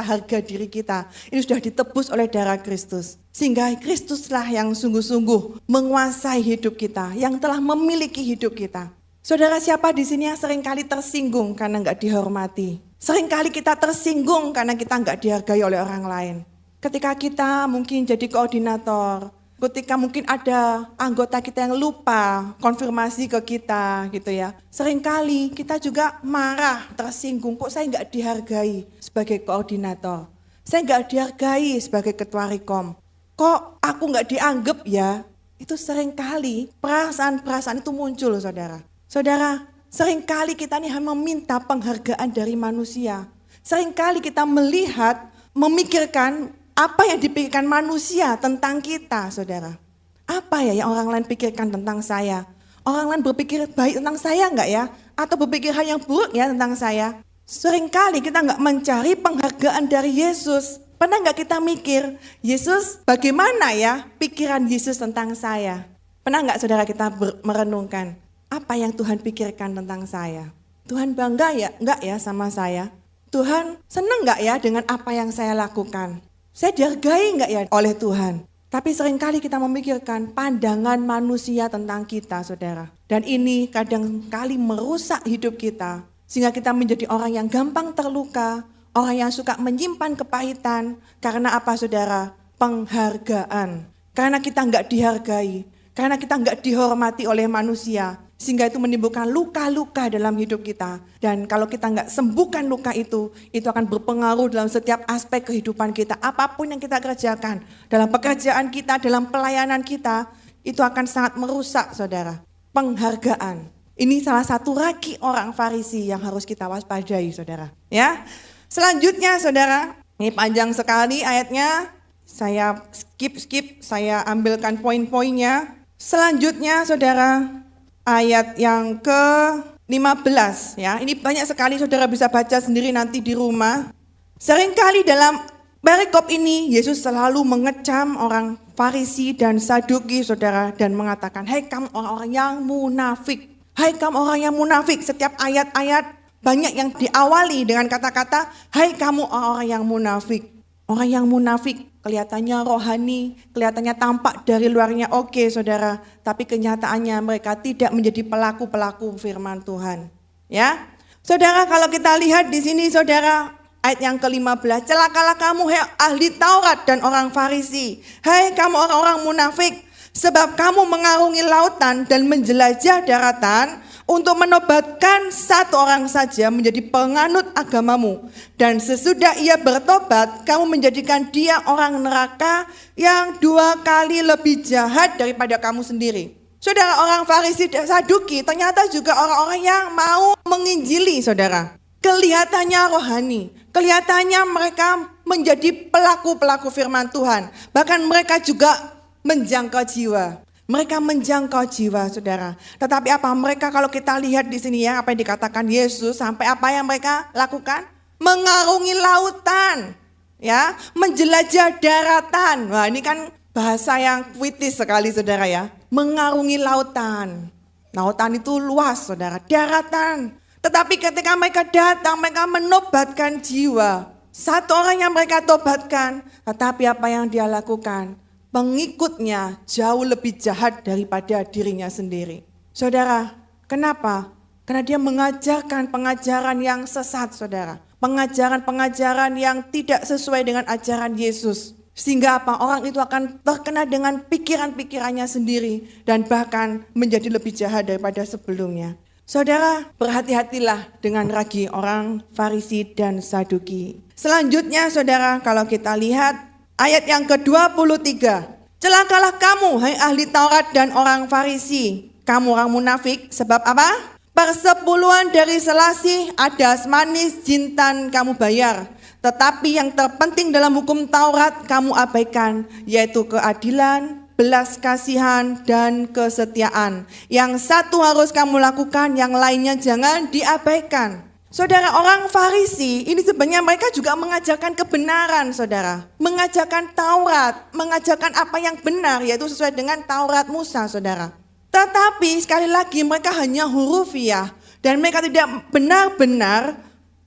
harga diri kita ini sudah ditebus oleh darah Kristus. Sehingga Kristuslah yang sungguh-sungguh menguasai hidup kita, yang telah memiliki hidup kita. Saudara, siapa di sini yang seringkali tersinggung karena enggak dihormati? Seringkali kita tersinggung karena kita enggak dihargai oleh orang lain. Ketika kita mungkin jadi koordinator, ketika mungkin ada anggota kita yang lupa konfirmasi ke kita gitu ya. Seringkali kita juga marah, tersinggung, kok saya enggak dihargai sebagai koordinator. Saya enggak dihargai sebagai ketua rekom. Kok aku enggak dianggap ya? Itu seringkali perasaan-perasaan itu muncul saudara. Saudara, seringkali kita nih meminta penghargaan dari manusia. Seringkali kita melihat, memikirkan apa yang dipikirkan manusia tentang kita, saudara. Apa ya yang orang lain pikirkan tentang saya? Orang lain berpikir baik tentang saya enggak ya? Atau berpikir hal yang buruk ya tentang saya? Seringkali kita enggak mencari penghargaan dari Yesus. Pernah enggak kita mikir, Yesus bagaimana ya pikiran Yesus tentang saya? Pernah enggak saudara kita merenungkan? Apa yang Tuhan pikirkan tentang saya? Tuhan bangga ya enggak ya sama saya? Tuhan senang enggak ya dengan apa yang saya lakukan? Saya dihargai enggak ya oleh Tuhan? Tapi seringkali kita memikirkan pandangan manusia tentang kita saudara. Dan ini kadang-kali merusak hidup kita. Sehingga kita menjadi orang yang gampang terluka, orang yang suka menyimpan kepahitan. Karena apa saudara? Penghargaan. Karena kita enggak dihargai, karena kita enggak dihormati oleh manusia. Sehingga itu menimbulkan luka-luka dalam hidup kita. Dan kalau kita enggak sembuhkan luka itu akan berpengaruh dalam setiap aspek kehidupan kita. Apapun yang kita kerjakan, dalam pekerjaan kita, dalam pelayanan kita, itu akan sangat merusak saudara. Penghargaan. Ini salah satu ragi orang Farisi yang harus kita waspadai saudara. Ya. Selanjutnya saudara, ini panjang sekali ayatnya. Saya skip, saya ambilkan poin-poinnya. Selanjutnya saudara, ayat yang ke-15 ya. Ini banyak sekali saudara bisa baca sendiri nanti di rumah. Seringkali dalam perikop ini Yesus selalu mengecam orang Farisi dan Saduki saudara dan mengatakan, "Hai kamu orang-orang yang munafik." Hai kamu orang yang munafik. Setiap ayat-ayat banyak yang diawali dengan kata-kata, "Hai kamu orang-orang yang munafik." Orang yang munafik kelihatannya rohani, kelihatannya tampak dari luarnya oke saudara. Tapi kenyataannya mereka tidak menjadi pelaku-pelaku firman Tuhan. Ya, saudara kalau kita lihat di sini saudara ayat yang ke-15. "Celakalah kamu hai ahli Taurat dan orang Farisi. Hai kamu orang-orang munafik. Sebab kamu mengarungi lautan dan menjelajah daratan untuk menobatkan satu orang saja menjadi penganut agamamu. Dan sesudah ia bertobat, kamu menjadikan dia orang neraka yang 2 kali lebih jahat daripada kamu sendiri." Saudara, orang Farisi dan Saduki ternyata juga orang-orang yang mau menginjili saudara. Kelihatannya rohani, kelihatannya mereka menjadi pelaku-pelaku firman Tuhan. Bahkan mereka juga menjangkau jiwa. Mereka menjangkau jiwa saudara. Tetapi apa mereka kalau kita lihat di sini ya apa yang dikatakan Yesus sampai apa yang mereka lakukan? Mengarungi lautan, ya, menjelajah daratan. Wah ini kan bahasa yang puitis sekali saudara ya. Mengarungi lautan. Lautan itu luas saudara, daratan. Tetapi ketika mereka datang mereka menobatkan jiwa. Satu orang yang mereka tobatkan, tetapi apa yang dia lakukan? Pengikutnya jauh lebih jahat daripada dirinya sendiri. Saudara, kenapa? Karena dia mengajarkan pengajaran yang sesat saudara. Pengajaran-pengajaran yang tidak sesuai dengan ajaran Yesus. Sehingga apa? Orang itu akan terkena dengan pikiran-pikirannya sendiri. Dan bahkan menjadi lebih jahat daripada sebelumnya. Saudara, berhati-hatilah dengan ragi orang Farisi dan Saduki. Selanjutnya saudara, kalau kita lihat ayat yang ke-23. "Celakalah kamu, hai ahli Taurat dan orang Farisi, kamu orang munafik, sebab apa? Persepuluhan dari selasih adas manis jintan kamu bayar. Tetapi yang terpenting dalam hukum Taurat kamu abaikan, yaitu keadilan, belas kasihan, dan kesetiaan. Yang satu harus kamu lakukan, yang lainnya jangan diabaikan." Saudara, orang Farisi ini sebenarnya mereka juga mengajarkan kebenaran, saudara. Mengajarkan Taurat, mengajarkan apa yang benar, yaitu sesuai dengan Taurat Musa, saudara. Tetapi sekali lagi mereka hanya hurufiah dan mereka tidak benar-benar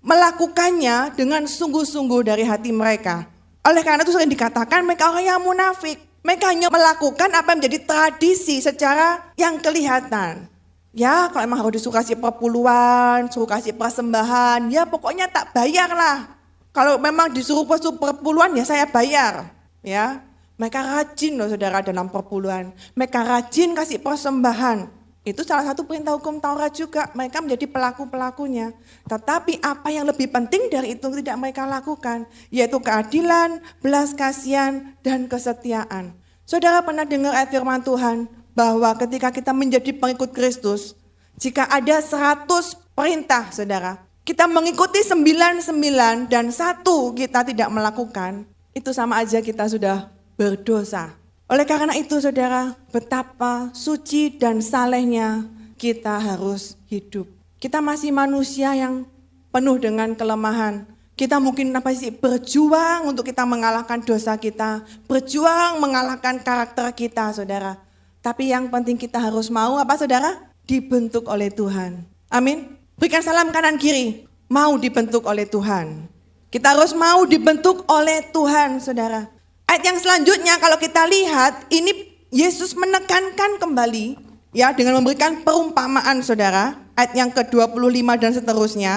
melakukannya dengan sungguh-sungguh dari hati mereka. Oleh karena itu sering dikatakan mereka orang yang munafik. Mereka hanya melakukan apa yang menjadi tradisi secara yang kelihatan. Ya kalau emang harus disuruh kasih perpuluhan, suruh kasih persembahan, ya pokoknya tak bayar lah. Kalau memang disuruh perpuluhan ya saya bayar. Ya, mereka rajin loh saudara dalam perpuluhan. Mereka rajin kasih persembahan. Itu salah satu perintah hukum Taurat juga. Mereka menjadi pelaku-pelakunya. Tetapi apa yang lebih penting dari itu tidak mereka lakukan. Yaitu keadilan, belas kasihan, dan kesetiaan. Saudara pernah dengar ayat firman Tuhan bahwa ketika kita menjadi pengikut Kristus, jika ada 100 perintah saudara, kita mengikuti 99 dan 1 kita tidak melakukan, itu sama aja kita sudah berdosa. Oleh karena itu saudara, betapa suci dan salehnya kita harus hidup. Kita masih manusia yang penuh dengan kelemahan. Kita mungkin berjuang untuk kita mengalahkan dosa kita, berjuang mengalahkan karakter kita saudara. Tapi yang penting kita harus mau apa saudara? Dibentuk oleh Tuhan. Amin. Berikan salam kanan kiri. Mau dibentuk oleh Tuhan. Kita harus mau dibentuk oleh Tuhan saudara. Ayat yang selanjutnya kalau kita lihat ini Yesus menekankan kembali ya dengan memberikan perumpamaan saudara. Ayat yang ke-25 dan seterusnya.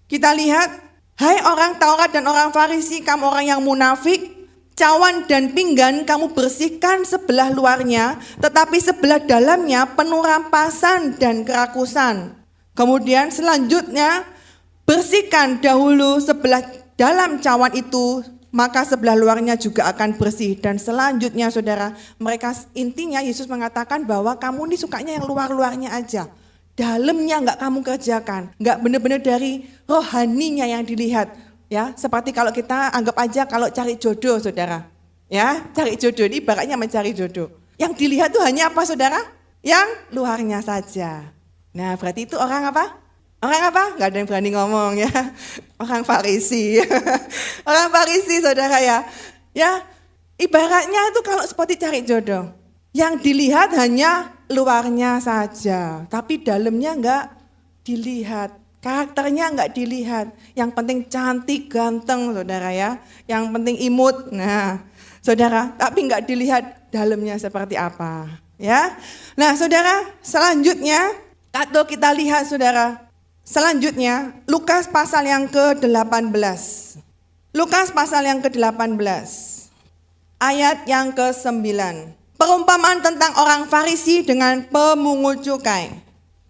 Kita lihat, hai orang Taurat dan orang Farisi, kamu orang yang munafik. Cawan dan pinggan kamu bersihkan sebelah luarnya, tetapi sebelah dalamnya penuh rampasan dan kerakusan. Kemudian selanjutnya, bersihkan dahulu sebelah dalam cawan itu, maka sebelah luarnya juga akan bersih. Dan selanjutnya saudara, mereka intinya Yesus mengatakan bahwa kamu ini sukanya yang luar-luarnya aja. Dalamnya enggak kamu kerjakan, enggak benar-benar dari rohaninya yang dilihat. Ya, seperti kalau kita anggap aja kalau cari jodoh saudara. Ya, cari jodoh ini ibaratnya mencari jodoh. Yang dilihat tuh hanya apa saudara? Yang luarnya saja. Nah berarti itu orang apa? Orang apa? Gak ada yang berani ngomong ya. Orang Farisi. Orang Farisi saudara ya. Ya, ibaratnya itu kalau seperti cari jodoh. Yang dilihat hanya luarnya saja. Tapi dalamnya enggak dilihat. Karakternya enggak dilihat. Yang penting cantik, ganteng saudara ya. Yang penting imut. Nah saudara, tapi enggak dilihat dalamnya seperti apa. Ya. Nah saudara, selanjutnya atau kita lihat saudara. Selanjutnya Lukas pasal yang ke-18. Lukas pasal yang ke-18. Ayat yang ke-9. Perumpamaan tentang orang Farisi dengan pemungut cukai.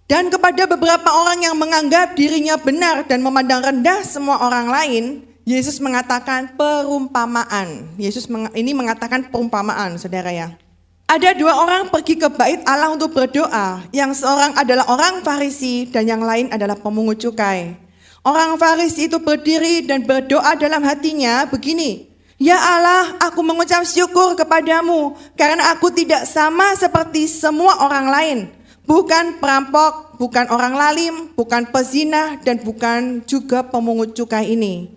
Dan kepada beberapa orang yang menganggap dirinya benar dan memandang rendah semua orang lain, Yesus mengatakan perumpamaan. Yesus ini mengatakan perumpamaan, saudara ya. Ada dua orang pergi ke bait Allah untuk berdoa. Yang seorang adalah orang Farisi dan yang lain adalah pemungut cukai. Orang Farisi itu berdiri dan berdoa dalam hatinya begini. Ya Allah, aku mengucap syukur kepadamu karena aku tidak sama seperti semua orang lain. Bukan perampok, bukan orang lalim, bukan pezina, dan bukan juga pemungut cukai ini.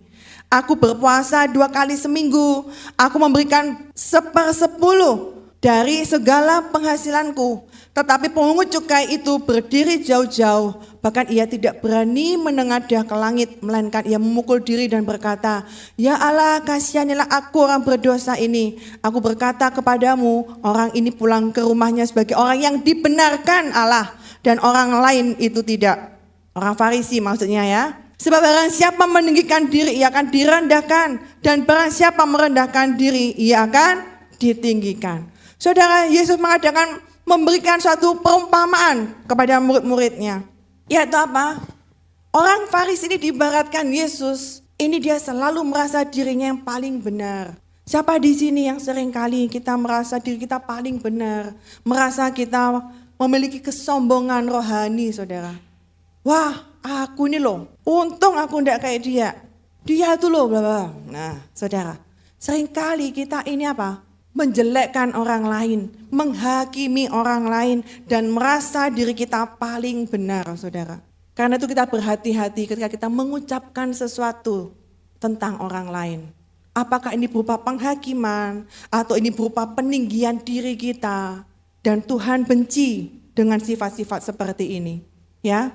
Aku berpuasa 2 kali seminggu, aku memberikan 1/10 dari segala penghasilanku. Tetapi pemungut cukai itu berdiri jauh-jauh, bahkan ia tidak berani menengadah ke langit, melainkan ia memukul diri dan berkata, Ya Allah, kasihanilah aku orang berdosa ini. Aku berkata kepadamu, orang ini pulang ke rumahnya sebagai orang yang dibenarkan Allah, dan orang lain itu tidak. Orang Farisi maksudnya ya. Sebab barang siapa meninggikan diri, ia akan direndahkan, dan barang siapa merendahkan diri, ia akan ditinggikan. Saudara, Yesus memberikan suatu perumpamaan kepada murid-muridnya. Yaitu apa? Orang Farisi ini diibaratkan Yesus, ini dia selalu merasa dirinya yang paling benar. Siapa di sini yang sering kali kita merasa diri kita paling benar, merasa kita memiliki kesombongan rohani, saudara. Wah, aku ini loh, untung aku enggak kayak dia. Dia itu loh, bla bla. Nah, saudara, sering kali kita ini apa? Menjelekkan orang lain, menghakimi orang lain, dan merasa diri kita paling benar, saudara. Karena itu kita berhati-hati ketika kita mengucapkan sesuatu tentang orang lain. Apakah ini berupa penghakiman atau ini berupa peninggian diri kita. Dan Tuhan benci dengan sifat-sifat seperti ini. Ya,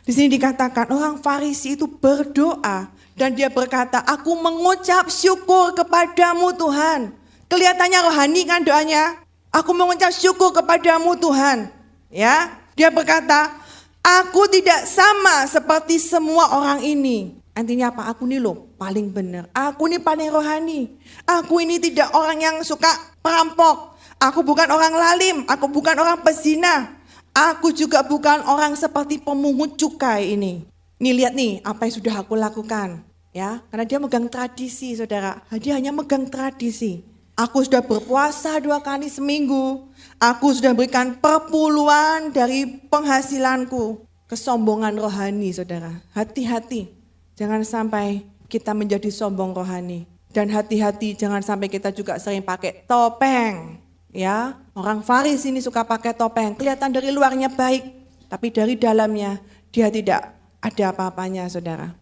di sini dikatakan orang Farisi itu berdoa dan dia berkata, aku mengucap syukur kepadamu Tuhan. Kelihatannya rohani kan doanya. Aku mengucap syukur kepadamu Tuhan. Ya, dia berkata, aku tidak sama seperti semua orang ini. Artinya apa? Aku ini loh paling benar. Aku ini paling rohani. Aku ini tidak orang yang suka perampok. Aku bukan orang lalim. Aku bukan orang pezina. Aku juga bukan orang seperti pemungut cukai ini. Nih lihat nih apa yang sudah aku lakukan. Ya, karena dia megang tradisi saudara. Dia hanya megang tradisi. Aku sudah berpuasa 2 kali seminggu. Aku sudah berikan perpuluhan dari penghasilanku. Kesombongan rohani saudara. Hati-hati. Jangan sampai kita menjadi sombong rohani. Dan hati-hati jangan sampai kita juga sering pakai topeng. Ya, orang Farisi ini suka pakai topeng. Kelihatan dari luarnya baik. Tapi dari dalamnya dia tidak ada apa-apanya saudara.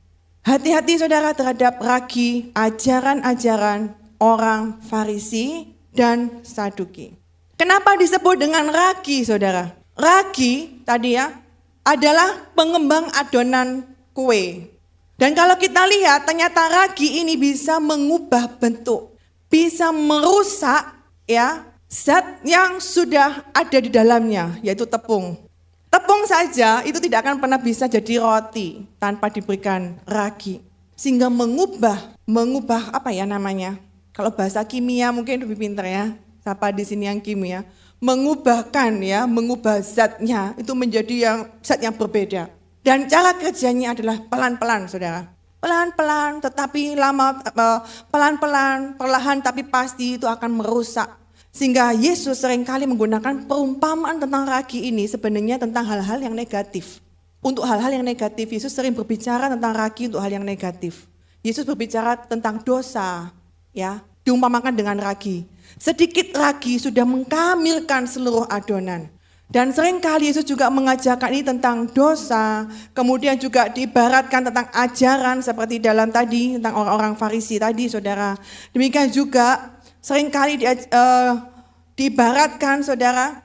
Hati-hati saudara terhadap ragi ajaran-ajaran orang Farisi dan Saduki. Kenapa disebut dengan ragi saudara? Ragi tadi ya adalah pengembang adonan kue. Dan kalau kita lihat ternyata ragi ini bisa mengubah bentuk. Bisa merusak ya zat yang sudah ada di dalamnya yaitu tepung. Tepung saja itu tidak akan pernah bisa jadi roti tanpa diberikan ragi. Sehingga mengubah apa ya namanya? Kalau bahasa kimia mungkin lebih pintar ya. Siapa di sini yang kimia? Mengubah zatnya itu menjadi zat yang berbeda. Dan cara kerjanya adalah pelan-pelan saudara. Pelan-pelan tetapi lama, pelan-pelan, perlahan tapi pasti itu akan merusak. Sehingga Yesus seringkali menggunakan perumpamaan tentang ragi ini sebenarnya tentang hal-hal yang negatif. Untuk hal-hal yang negatif, Yesus sering berbicara tentang ragi untuk hal yang negatif. Yesus berbicara tentang dosa, ya, diumpamakan dengan ragi. Sedikit ragi sudah mengkamilkan seluruh adonan. Dan seringkali Yesus juga mengajarkan ini tentang dosa, kemudian juga diibaratkan tentang ajaran seperti dalam tadi, tentang orang-orang Farisi tadi saudara. Demikian juga seringkali diibaratkan saudara,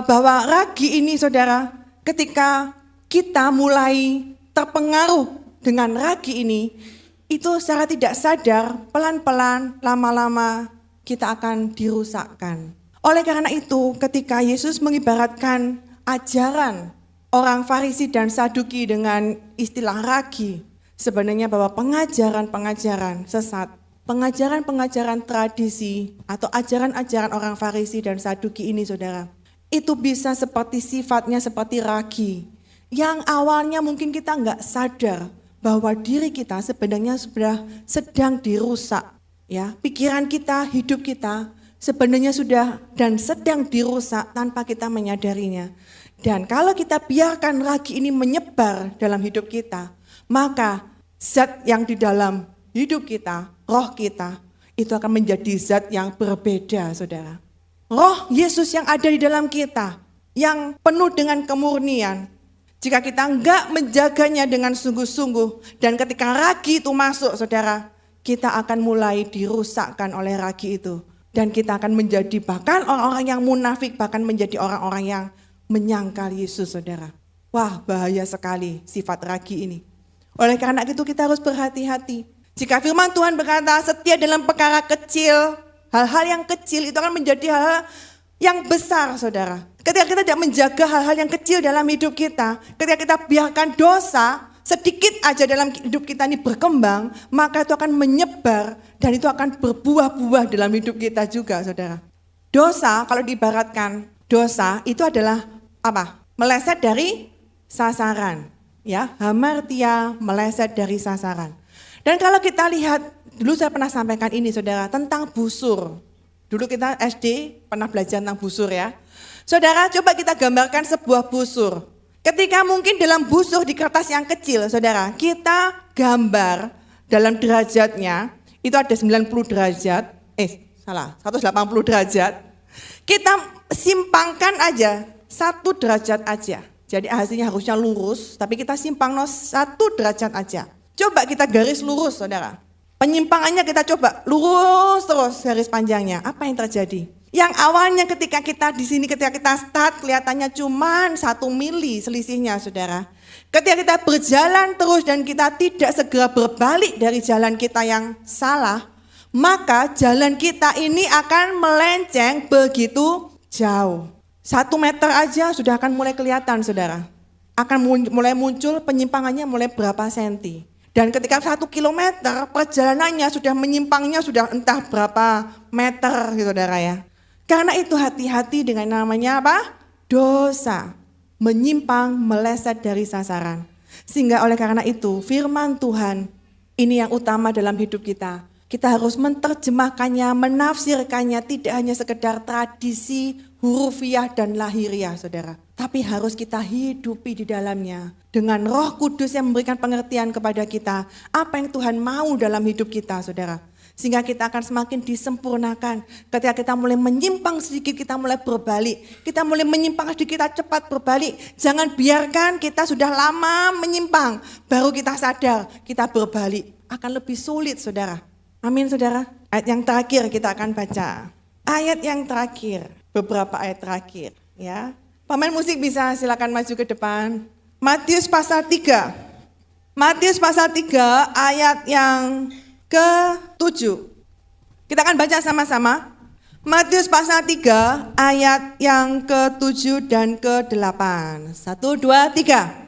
bahwa ragi ini saudara, ketika kita mulai terpengaruh dengan ragi ini, itu secara tidak sadar, pelan-pelan, lama-lama kita akan dirusakkan. Oleh karena itu, ketika Yesus mengibaratkan ajaran orang Farisi dan Saduki dengan istilah ragi, sebenarnya bahwa pengajaran-pengajaran sesat, pengajaran-pengajaran tradisi atau ajaran-ajaran orang Farisi dan Saduki ini saudara, itu bisa seperti sifatnya seperti ragi, yang awalnya mungkin kita nggak sadar bahwa diri kita sebenarnya sudah sedang dirusak. Ya, pikiran kita, hidup kita sebenarnya sudah dan sedang dirusak tanpa kita menyadarinya. Dan kalau kita biarkan ragi ini menyebar dalam hidup kita, maka zat yang di dalam hidup kita, roh kita, itu akan menjadi zat yang berbeda saudara. Roh Yesus yang ada di dalam kita, yang penuh dengan kemurnian, jika kita enggak menjaganya dengan sungguh-sungguh, dan ketika ragi itu masuk saudara, kita akan mulai dirusakkan oleh ragi itu. Dan kita akan menjadi bahkan orang-orang yang munafik, bahkan menjadi orang-orang yang menyangkal Yesus saudara. Wah, bahaya sekali sifat ragi ini. Oleh karena itu kita harus berhati-hati. Jika firman Tuhan berkata setia dalam perkara kecil, hal-hal yang kecil itu akan menjadi hal-hal yang besar saudara. Ketika kita tidak menjaga hal-hal yang kecil dalam hidup kita, ketika kita biarkan dosa sedikit aja dalam hidup kita ini berkembang, maka itu akan menyebar dan itu akan berbuah-buah dalam hidup kita juga saudara. Dosa, kalau diibaratkan dosa itu adalah apa? Meleset dari sasaran. Ya, hamartia meleset dari sasaran. Dan kalau kita lihat, dulu saya pernah sampaikan ini saudara, tentang busur. Dulu kita SD pernah belajar tentang busur ya. Saudara, coba kita gambarkan sebuah busur. Ketika mungkin dalam busur di kertas yang kecil, saudara, kita gambar dalam derajatnya, itu ada 90 derajat, 180 derajat. Kita simpangkan aja 1 derajat aja. Jadi hasilnya harusnya lurus, tapi kita simpang 1 derajat aja. Coba kita garis lurus, saudara. Penyimpangannya kita coba lurus terus garis panjangnya. Apa yang terjadi? Yang awalnya ketika kita di sini, ketika kita start kelihatannya cuman 1 mili selisihnya, saudara. Ketika kita berjalan terus dan kita tidak segera berbalik dari jalan kita yang salah, maka jalan kita ini akan melenceng begitu jauh. 1 meter aja sudah akan mulai kelihatan, saudara. Akan mulai muncul penyimpangannya mulai berapa senti. Dan ketika 1 kilometer perjalanannya sudah menyimpangnya sudah entah berapa meter gitu, saudara ya. Karena itu hati-hati dengan namanya apa? Dosa. Menyimpang, meleset dari sasaran. Sehingga oleh karena itu firman Tuhan ini yang utama dalam hidup kita. Kita harus menerjemahkannya, menafsirkannya, tidak hanya sekedar tradisi, hurufiah dan lahiriah, saudara. Tapi harus kita hidupi di dalamnya. Dengan Roh Kudus yang memberikan pengertian kepada kita. Apa yang Tuhan mau dalam hidup kita, saudara. Sehingga kita akan semakin disempurnakan. Ketika kita mulai menyimpang sedikit, kita mulai berbalik. Kita mulai menyimpang sedikit, kita cepat berbalik. Jangan biarkan kita sudah lama menyimpang. Baru kita sadar, kita berbalik. Akan lebih sulit, saudara. Amin, saudara. Ayat yang terakhir kita akan baca. Ayat yang terakhir, beberapa ayat terakhir. Ya, pemain musik bisa silakan maju ke depan. Matius pasal 3. Matius pasal 3 ayat yang ke-7. Kita akan baca sama-sama. Matius pasal 3 ayat yang ke-7 dan ke-8. 1, 2, 3.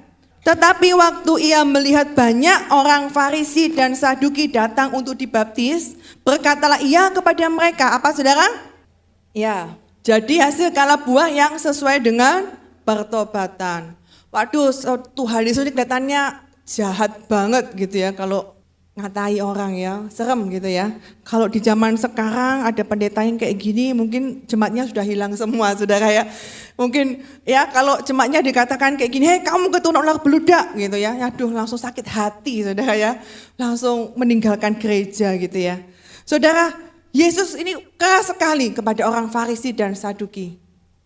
Tetapi waktu ia melihat banyak orang Farisi dan Saduki datang untuk dibaptis, berkatalah ia kepada mereka, apa saudara? Ya, jadi hasil kala buah yang sesuai dengan pertobatan. Waduh, Tuhan Yesus ini kelihatannya jahat banget gitu ya kalau ngatai orang ya, serem gitu ya. Kalau di zaman sekarang ada pendeta yang kayak gini mungkin jemaatnya sudah hilang semua, saudara ya. Mungkin ya kalau jemaatnya dikatakan kayak gini, hei kamu keturunan ular beludak gitu ya. Aduh langsung sakit hati, saudara ya. Langsung meninggalkan gereja gitu ya. Saudara, Yesus ini keras sekali kepada orang Farisi dan Saduki.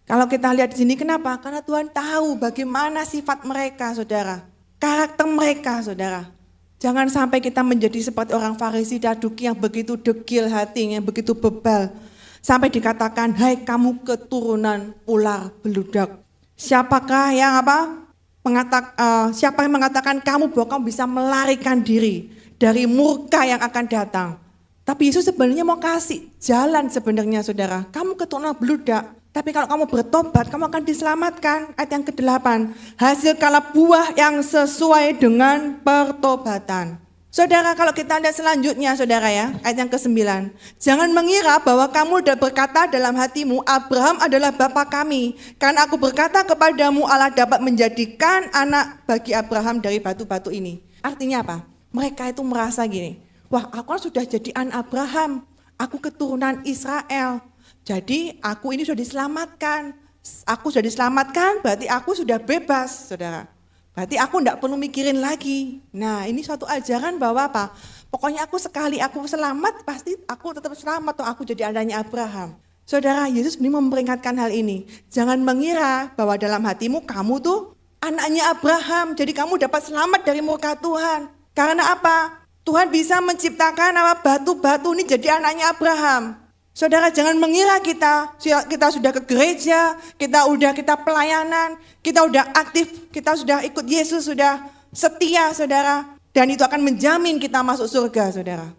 Kalau kita lihat di sini kenapa? Karena Tuhan tahu bagaimana sifat mereka, saudara. Karakter mereka, saudara. Jangan sampai kita menjadi seperti orang Farisi dan Saduki yang begitu degil hati, yang begitu bebal. Sampai dikatakan, hai kamu keturunan ular beludak. Siapakah yang siapa yang mengatakan kamu bahwa kamu bisa melarikan diri dari murka yang akan datang. Tapi Yesus sebenarnya mau kasih jalan sebenarnya, saudara. Kamu keturunan beludak. Tapi kalau kamu bertobat, kamu akan diselamatkan. Ayat yang ke-8. Hasil kala buah yang sesuai dengan pertobatan. Saudara, kalau kita lihat selanjutnya, saudara ya, ayat yang ke-9. Jangan mengira bahwa kamu sudah berkata dalam hatimu, Abraham adalah bapa kami. Karena aku berkata kepadamu, Allah dapat menjadikan anak bagi Abraham dari batu-batu ini. Artinya apa? Mereka itu merasa gini, wah aku sudah jadi anak Abraham, aku keturunan Israel. Jadi aku ini sudah diselamatkan. Aku sudah diselamatkan berarti aku sudah bebas, saudara. Berarti aku tidak perlu mikirin lagi. Nah ini suatu ajaran bahwa apa? Pokoknya aku sekali aku selamat pasti aku tetap selamat atau aku jadi anaknya Abraham. Saudara, Yesus ini memperingatkan hal ini. Jangan mengira bahwa dalam hatimu kamu tuh anaknya Abraham. Jadi kamu dapat selamat dari murka Tuhan. Karena apa? Tuhan bisa menciptakan batu-batu ini jadi anaknya Abraham. Saudara, jangan mengira kita sudah ke gereja, kita pelayanan, kita udah aktif, kita sudah ikut Yesus, sudah setia, saudara. Dan itu akan menjamin kita masuk surga, saudara.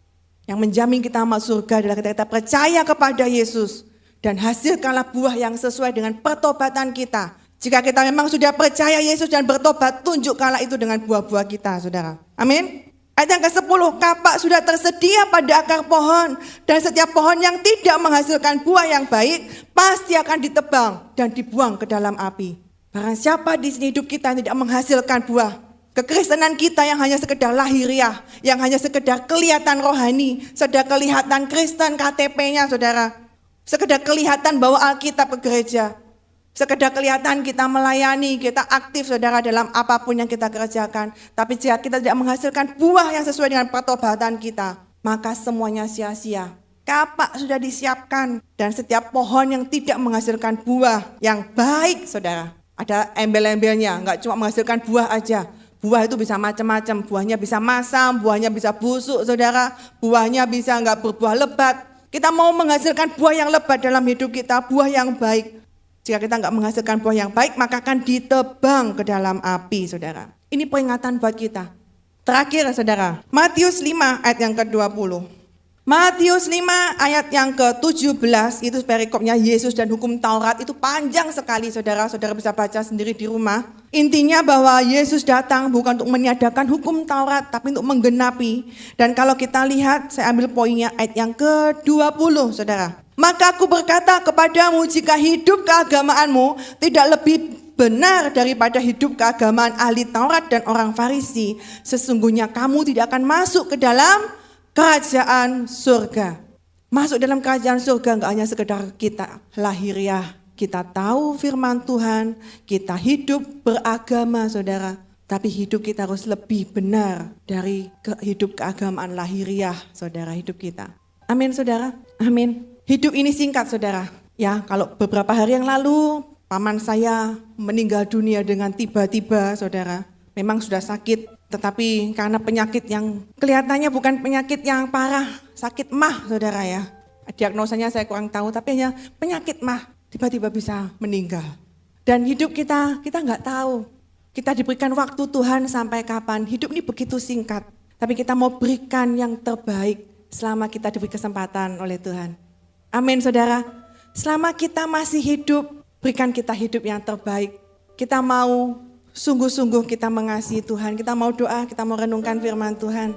Yang menjamin kita masuk surga adalah kita percaya kepada Yesus. Dan hasilkanlah buah yang sesuai dengan pertobatan kita. Jika kita memang sudah percaya Yesus dan bertobat, tunjukkanlah itu dengan buah-buah kita, saudara. Amin. Ayat yang ke-10, kapak sudah tersedia pada akar pohon. Dan setiap pohon yang tidak menghasilkan buah yang baik, pasti akan ditebang dan dibuang ke dalam api. Barang siapa di sini hidup kita yang tidak menghasilkan buah, kekristenan kita yang hanya sekedar lahiriah, yang hanya sekedar kelihatan rohani, sekedar kelihatan Kristen KTP-nya, saudara. Sekedar kelihatan bawa Alkitab ke gereja. Sekedar kelihatan kita melayani, kita aktif, saudara, dalam apapun yang kita kerjakan. Tapi jika kita tidak menghasilkan buah yang sesuai dengan pertobatan kita, maka semuanya sia-sia. Kapak sudah disiapkan dan setiap pohon yang tidak menghasilkan buah yang baik, saudara, Ada embel-embelnya, nggak cuma menghasilkan buah aja. Buah itu bisa macam-macam, buahnya bisa masam, buahnya bisa busuk saudara, buahnya bisa nggak berbuah lebat. Kita mau menghasilkan buah yang lebat dalam hidup kita, buah yang baik. Jika kita nggak menghasilkan buah yang baik, maka akan ditebang ke dalam api saudara. Ini peringatan buat kita. Terakhir saudara, Matius 5 ayat yang ke-20. Matius 5 ayat yang ke-17 itu perikopnya Yesus dan hukum Taurat, itu panjang sekali saudara. Saudara bisa baca sendiri di rumah. Intinya bahwa Yesus datang bukan untuk meniadakan hukum Taurat tapi untuk menggenapi. Dan kalau kita lihat, saya ambil poinnya ayat yang ke-20 saudara. Maka aku berkata kepadamu, jika hidup keagamaanmu tidak lebih benar daripada hidup keagamaan ahli Taurat dan orang Farisi, sesungguhnya kamu tidak akan masuk ke dalam kerajaan surga. Masuk dalam kerajaan surga enggak hanya sekedar kita lahiriah, kita tahu firman Tuhan, kita hidup beragama saudara. Tapi hidup kita harus lebih benar dari hidup keagamaan lahiriah saudara, hidup kita. Amin saudara, amin. Hidup ini singkat saudara. Ya, kalau beberapa hari yang lalu paman saya meninggal dunia dengan tiba-tiba saudara. Memang sudah sakit, tetapi karena penyakit yang kelihatannya bukan penyakit yang parah, sakit mah saudara ya. Diagnosanya saya kurang tahu, tapi hanya penyakit mah, tiba-tiba bisa meninggal. Dan hidup kita nggak tahu. Kita diberikan waktu Tuhan sampai kapan, hidup ini begitu singkat. Tapi kita mau berikan yang terbaik selama kita diberi kesempatan oleh Tuhan. Amin saudara. Selama kita masih hidup, berikan kita hidup yang terbaik. Kita mau sungguh-sungguh kita mengasihi Tuhan, kita mau doa, kita mau renungkan firman Tuhan.